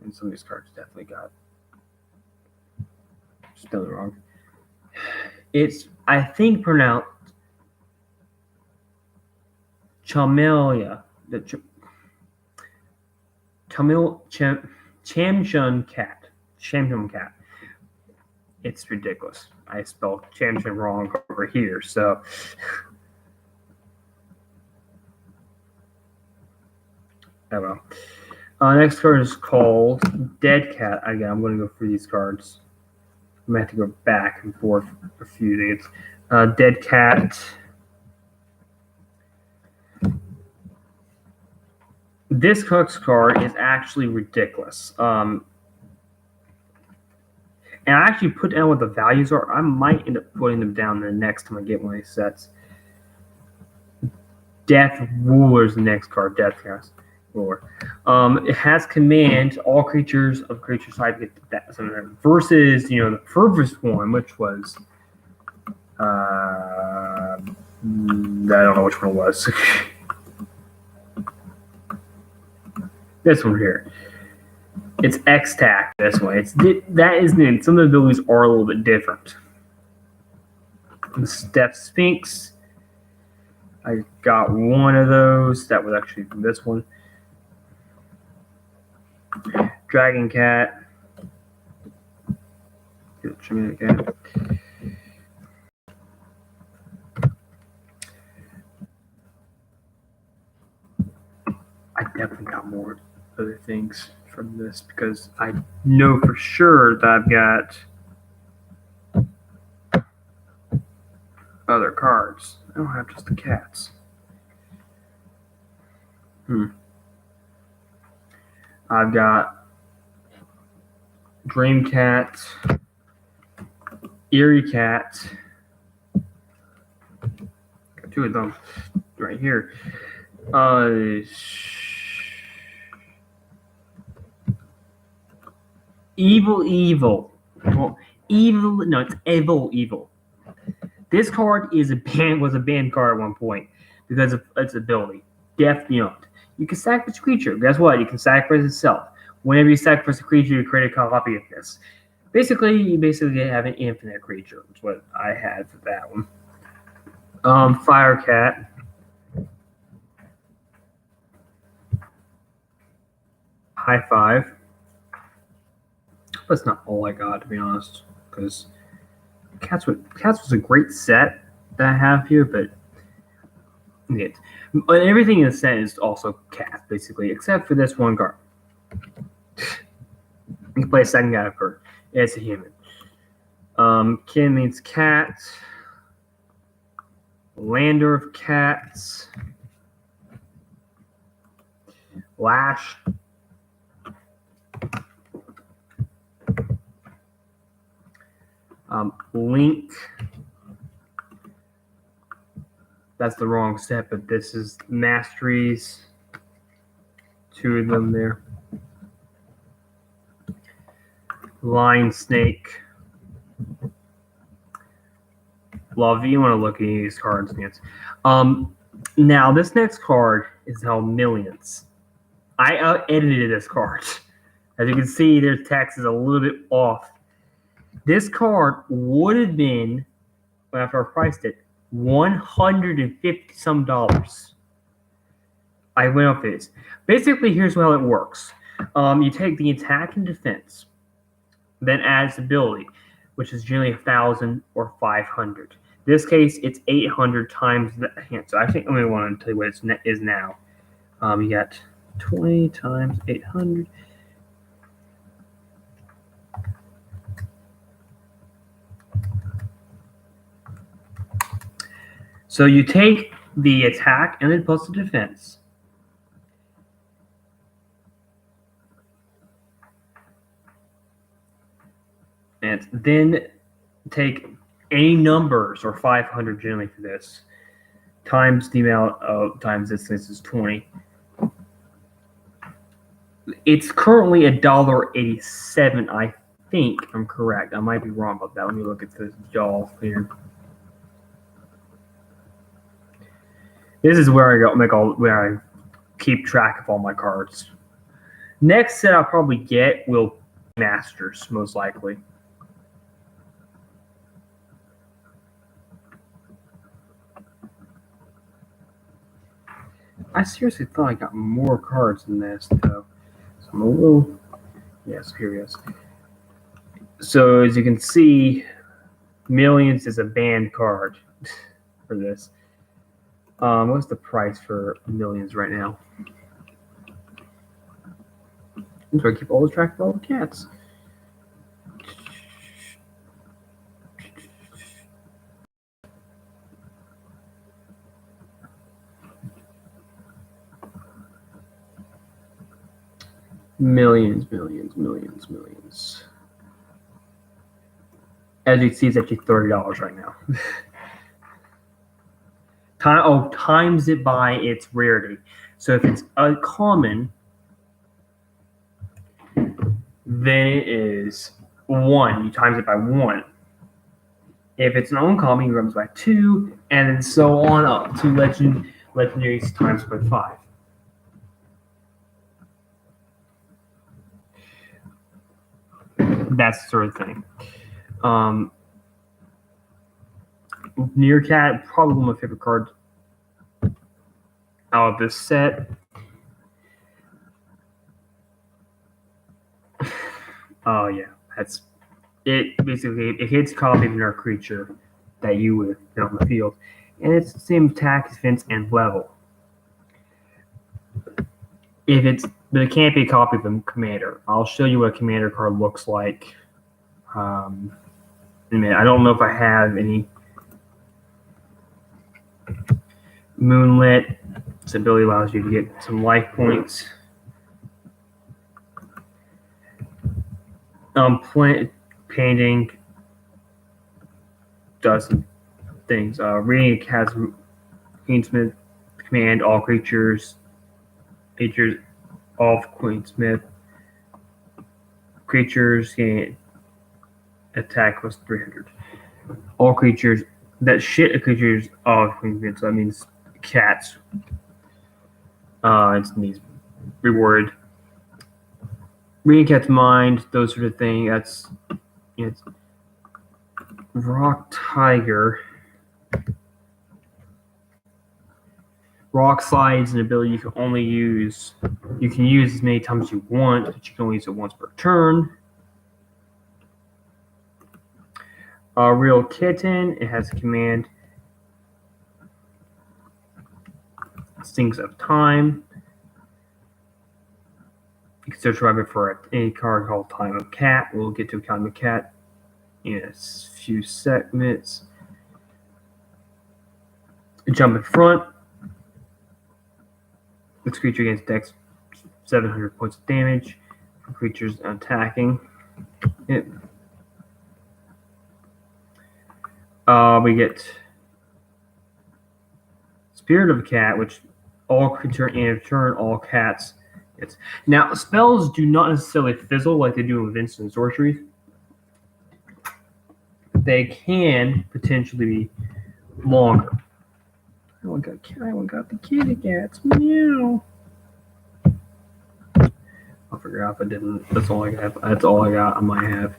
And some of these cards definitely got spelled wrong. It's, I think, pronounced Chamelia. Chamshun cat. Chamshun cat. It's ridiculous. I spelled Chamshun wrong over here, so. Oh well. Next card is called Dead Cat. Again, I'm going to go through these cards. I'm going to have to go back and forth a few days. Dead Cat. This Cook's card is actually ridiculous. And I actually put down what the values are. I might end up putting them down the next time I get one of these sets. Death Ruler is the next card. Death Cast. It has command. All creatures of creature type get that versus the furthest one, which was I don't know which one it was. This one here. It's X-Tac. This one. That is new. Some of the abilities are a little bit different. The Step Sphinx. I got one of those. That was actually this one. Dragon Cat. Again. I definitely got more other things from this because I know for sure that I've got other cards. I don't have just the cats. I've got Dream Cat, Eerie Cat. Got two of them right here. Evil. Well, evil. No, it's evil. This card was a banned card at one point because of its ability. Death Beyond. You can sacrifice a creature. Guess what? You can sacrifice itself. Whenever you sacrifice a creature, you create a copy of this. You basically have an infinite creature. That's what I had for that one. Fire Cat. High Five. That's not all I got, to be honest, because Cats was a great set that I have here, but everything in the set is also Cats, basically, except for this one card. You can play a second guy card. It's a human. Kin means cat. Lander of Cats. Lash. Link. That's the wrong set, but this is Masteries. Two of them there. Lion Snake. Love, you want to look at these cards, yes. Now this next card is called Millions. I edited this card. As you can see, their text is a little bit off. This card would have been, after I priced it, $150 some. I went off this. Basically, here's how it works. You take the attack and defense, then add its ability, which is generally 1,000 or 500. In this case, it's 800 times the hand. So I think I only want to tell you what it is now. You got 20 times 800. So you take the attack and then plus the defense. And then take any numbers, or 500 generally for this, times the amount of times this is 20. It's currently $1.87, I think, if I'm correct. I might be wrong about that. Let me look at this y'all here. This is where I keep track of all my cards. Next set I'll probably get will be Masters, most likely. I seriously thought I got more cards than this, though. So I'm a little... Yes, here he is. So as you can see, Millions is a banned card for this. What's the price for Millions right now? I'm trying to keep all the track of all the cats. Millions. As you can see, it's actually $30 right now. Times it by its rarity. So if it's uncommon, then it is 1. You times it by 1. If it's an uncommon, you times by 2, and then so on up to legendaries times by 5. That's the sort of thing. Nearcat, probably one of my favorite cards out of this set. Oh yeah, that's it. Basically, it hits copy of another creature that you would hit on the field, and it's the same attack, defense, and level. But it can't be a copy of the commander. I'll show you what a commander card looks like. In a minute. I don't know if I have any. Moonlit. This ability allows you to get some life points. Painting does some things. Reading has Queensmith command all creatures of Queensmith. Creatures gain attack plus 300. All creatures that shit a creatures of Queensmith, so that means cats. It means reward. Reading cat's mind, those sort of things. That's it's Rock Tiger. Rock Slide is an ability you can only use. You can use as many times as you want, but you can only use it once per turn. Real Kitten, it has a command. Stings of Time. You can search rabbit for any card called Time of Cat. We'll get to Time of Cat in a few segments. Jump in front. This creature gains dex 700 points of damage for creatures attacking it. We get Spirit of a Cat, which all creature and turn all cats. Now, spells do not necessarily fizzle like they do with instant sorceries. They can potentially be longer. I got the kitty cats. Meow. I'll figure out if I didn't. That's all I got. That's all I got. I might have.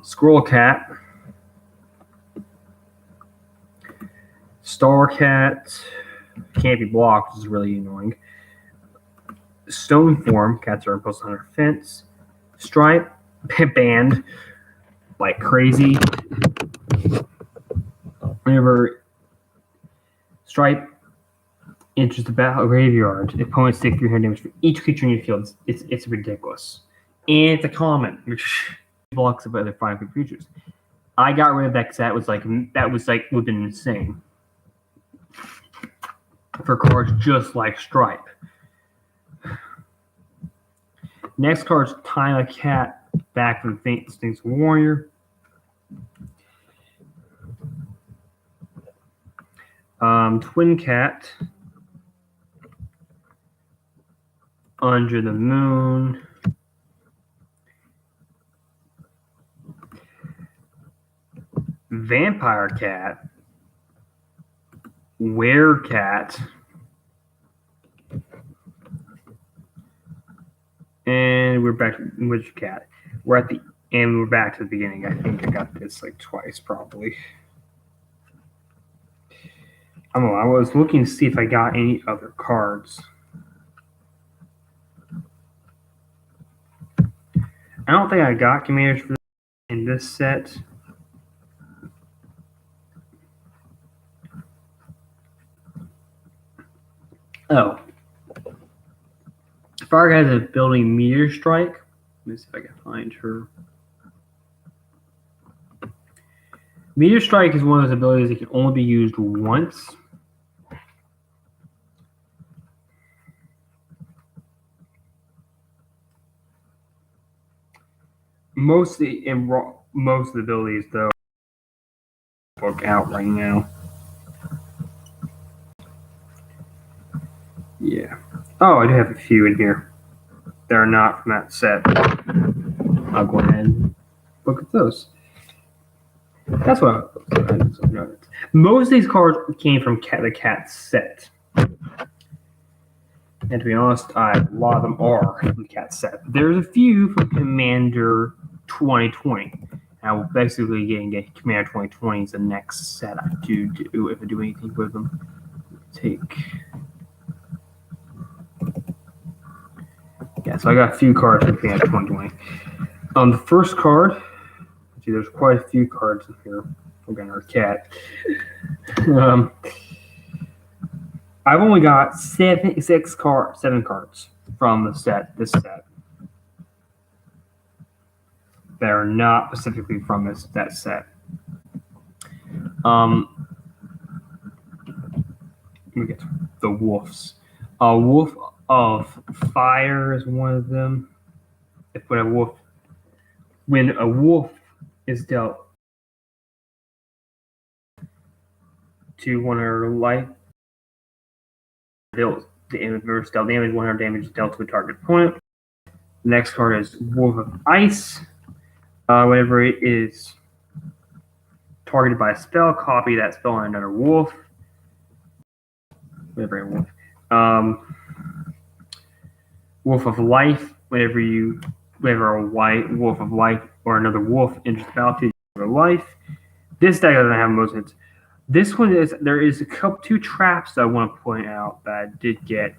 Squirrel Cat. Star Cat. Can't be blocked, which is really annoying. Stone Form. Cats are imposed on our fence. Stripe. Banned like crazy. Whenever Stripe enters the battle graveyard, opponents take 300 damage for each creature in your field. It's ridiculous. And it's a common, which blocks of other 5 good creatures. I got rid of that because that was like would have been insane. For cards just like Stripe. Next card's Time of Cat. Back from the Instincts Warrior. Twin Cat. Under the Moon. Vampire Cat. Werecat. And we're back to Witch Cat. We're back to the beginning. I think I got this like twice probably. I don't know. I was looking to see if I got any other cards. I don't think I got commanders for this in this set. Oh. Fire has a building Meteor Strike. Let me see if I can find her. Meteor Strike is one of those abilities that can only be used once. Most of the abilities, though, book out right now. Yeah. Oh, I do have a few in here. They're not from that set. I'll go ahead and look at those. That's what I most of these cards came from the Cat set. And to be honest, a lot of them are from the Cat set. There's a few from Commander 2020. Now, basically, getting Commander 2020 is the next set I do if I do anything with them. Yeah, so I got a few cards from Commander 2020. The first card, there's quite a few cards in here. Again, our cat. I've only got 7 cards from the set. This set that are not specifically from that set. We get the wolves. Wolf of Fire is one of them. When a wolf is dealt to one of her life, the inverse dealt damage, 100 damage dealt to a target opponent. The next card is Wolf of Ice. Whenever it is targeted by a spell, copy that spell on another wolf. Whenever a wolf. Wolf of Life. Whenever a white Wolf of Life or another wolf enters the battlefield for life. This deck doesn't have most hits. This one there is two traps that I want to point out that I did get.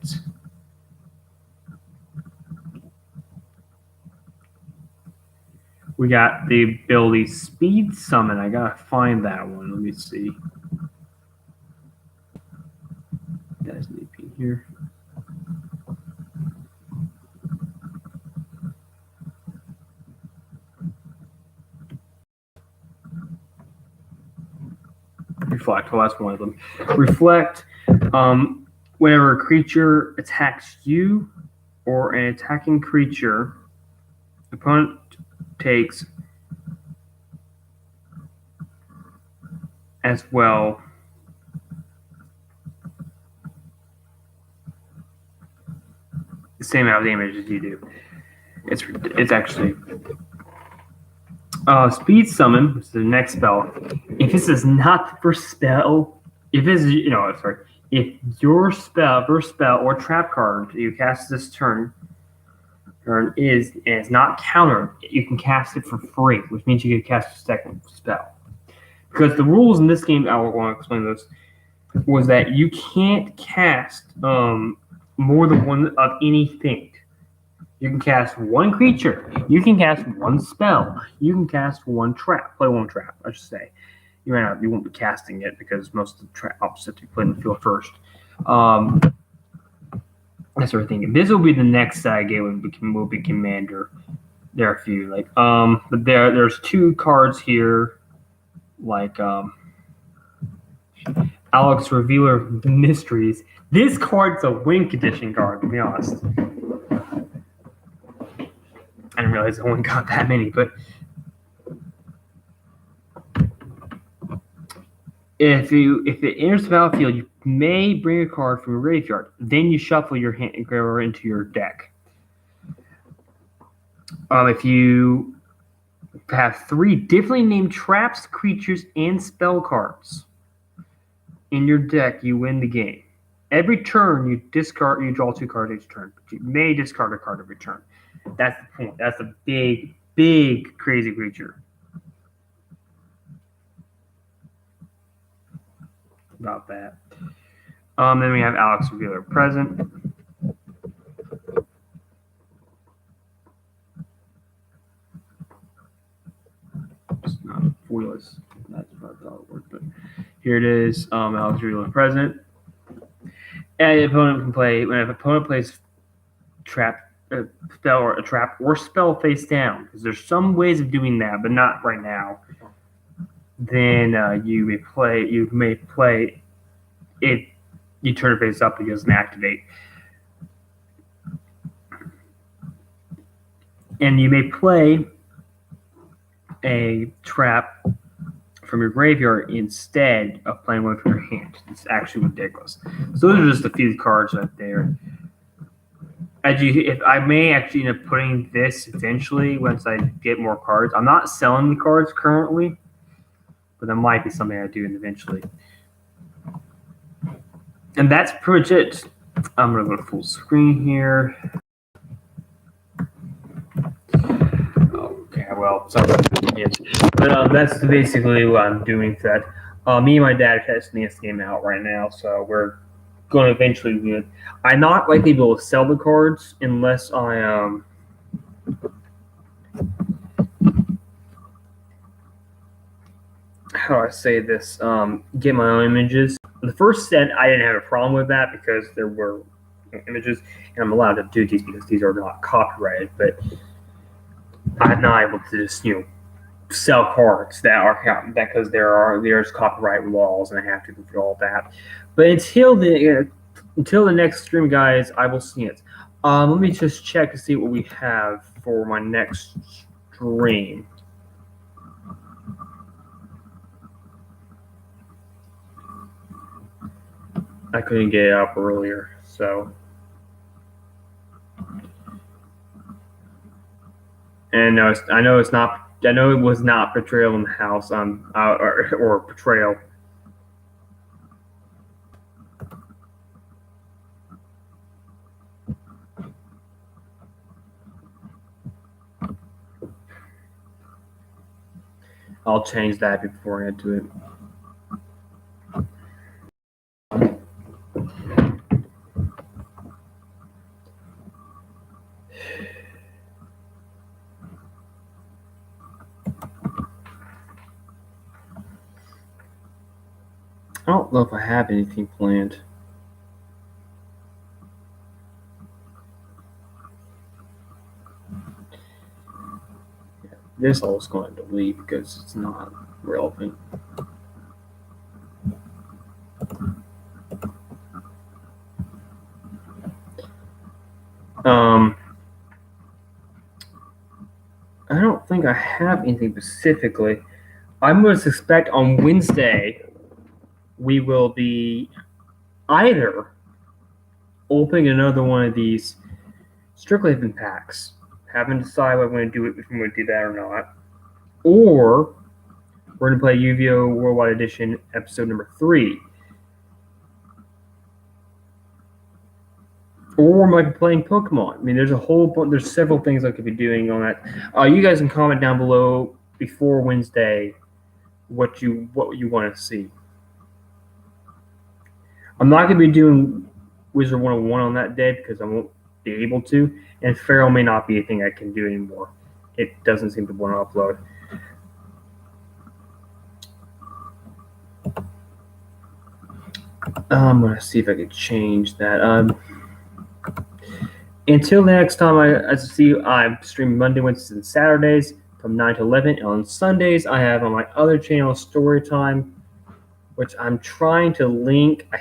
We got the ability Speed Summon. I gotta find that one. Let me see. That's me here. Reflect. Well, that's one of them. Reflect. Whenever a creature attacks you or an attacking creature, the opponent takes as well the same amount of damage as you do. It's actually Speed Summon, which is the next spell. If this is not the first spell, if your first spell or trap card you cast this turn is not countered, you can cast it for free, which means you can cast a second spell. Because the rules in this game, I will want to explain this, was that you can't cast more than one of anything. You can cast one creature. You can cast one spell. You can cast one trap. Play one trap, I should say. You won't be casting it because most of the traps have to be played in the field first. That's sort of thing. This will be the next set I get will be Commander. There are a few but there's two cards here, like Alex Revealer of Mysteries. This card's a win condition card, to be honest. I didn't realize I only got that many, but if it enters the battlefield, you may bring a card from your graveyard. Then you shuffle your hand into your deck. If you have 3 differently named traps, creatures, and spell cards in your deck, you win the game. Every turn, you draw 2 cards each turn. But you may discard a card every turn. That's the point. That's a big, big, crazy creature. About that. Then we have Alex Revealer present. It's not foilless. That's what I thought it would, but here it is. Alex Revealer present. And the opponent can play when an opponent plays spell or a trap or spell face down, because there's some ways of doing that, but not right now. Then you may play it. You turn it face up, it doesn't activate, and you may play a trap from your graveyard instead of playing one from your hand. It's actually ridiculous. So those are just a few cards right there. If I may actually end up putting this eventually once I get more cards. I'm not selling the cards currently, but that might be something I do eventually. And that's pretty much it. I'm gonna go to full screen here. Okay, well, but that's basically what I'm doing for that. Me and my dad are testing this game out right now, so we're going to eventually do it. I'm not likely to be able to sell the cards unless I how do I say this? Get my own images. The first set, I didn't have a problem with that because there were images, and I'm allowed to do these because these are not copyrighted. But I'm not able to just sell cards that are because there's copyright laws, and I have to go through all that. But until the next stream, guys, I will see it. Let me just check to see what we have for my next stream. I couldn't get it up earlier, so. And I know it was not Betrayal in the House or Betrayal. I'll change that before I get to it. I don't know if I have anything planned. Yeah, this I was going to delete because it's not relevant. I don't think I have anything specifically. I'm going to suspect on Wednesday we will be either opening another one of these Strictly Haven packs. Haven't decided if I'm going to do that or not. Or we're going to play Yu-Gi-Oh! Worldwide Edition episode number 3. Or we might be playing Pokemon. I mean, there's several things I could be doing on that. You guys can comment down below before Wednesday what you want to see. I'm not going to be doing Wizard 101 on that day because I won't be able to, and Pharaoh may not be a thing I can do anymore. It doesn't seem to want to upload. I'm going to see if I can change that. Until the next time I see you, I'm streaming Monday, Wednesdays, and Saturdays from 9 to 11. And on Sundays, I have on my other channel Storytime, which I'm trying to link.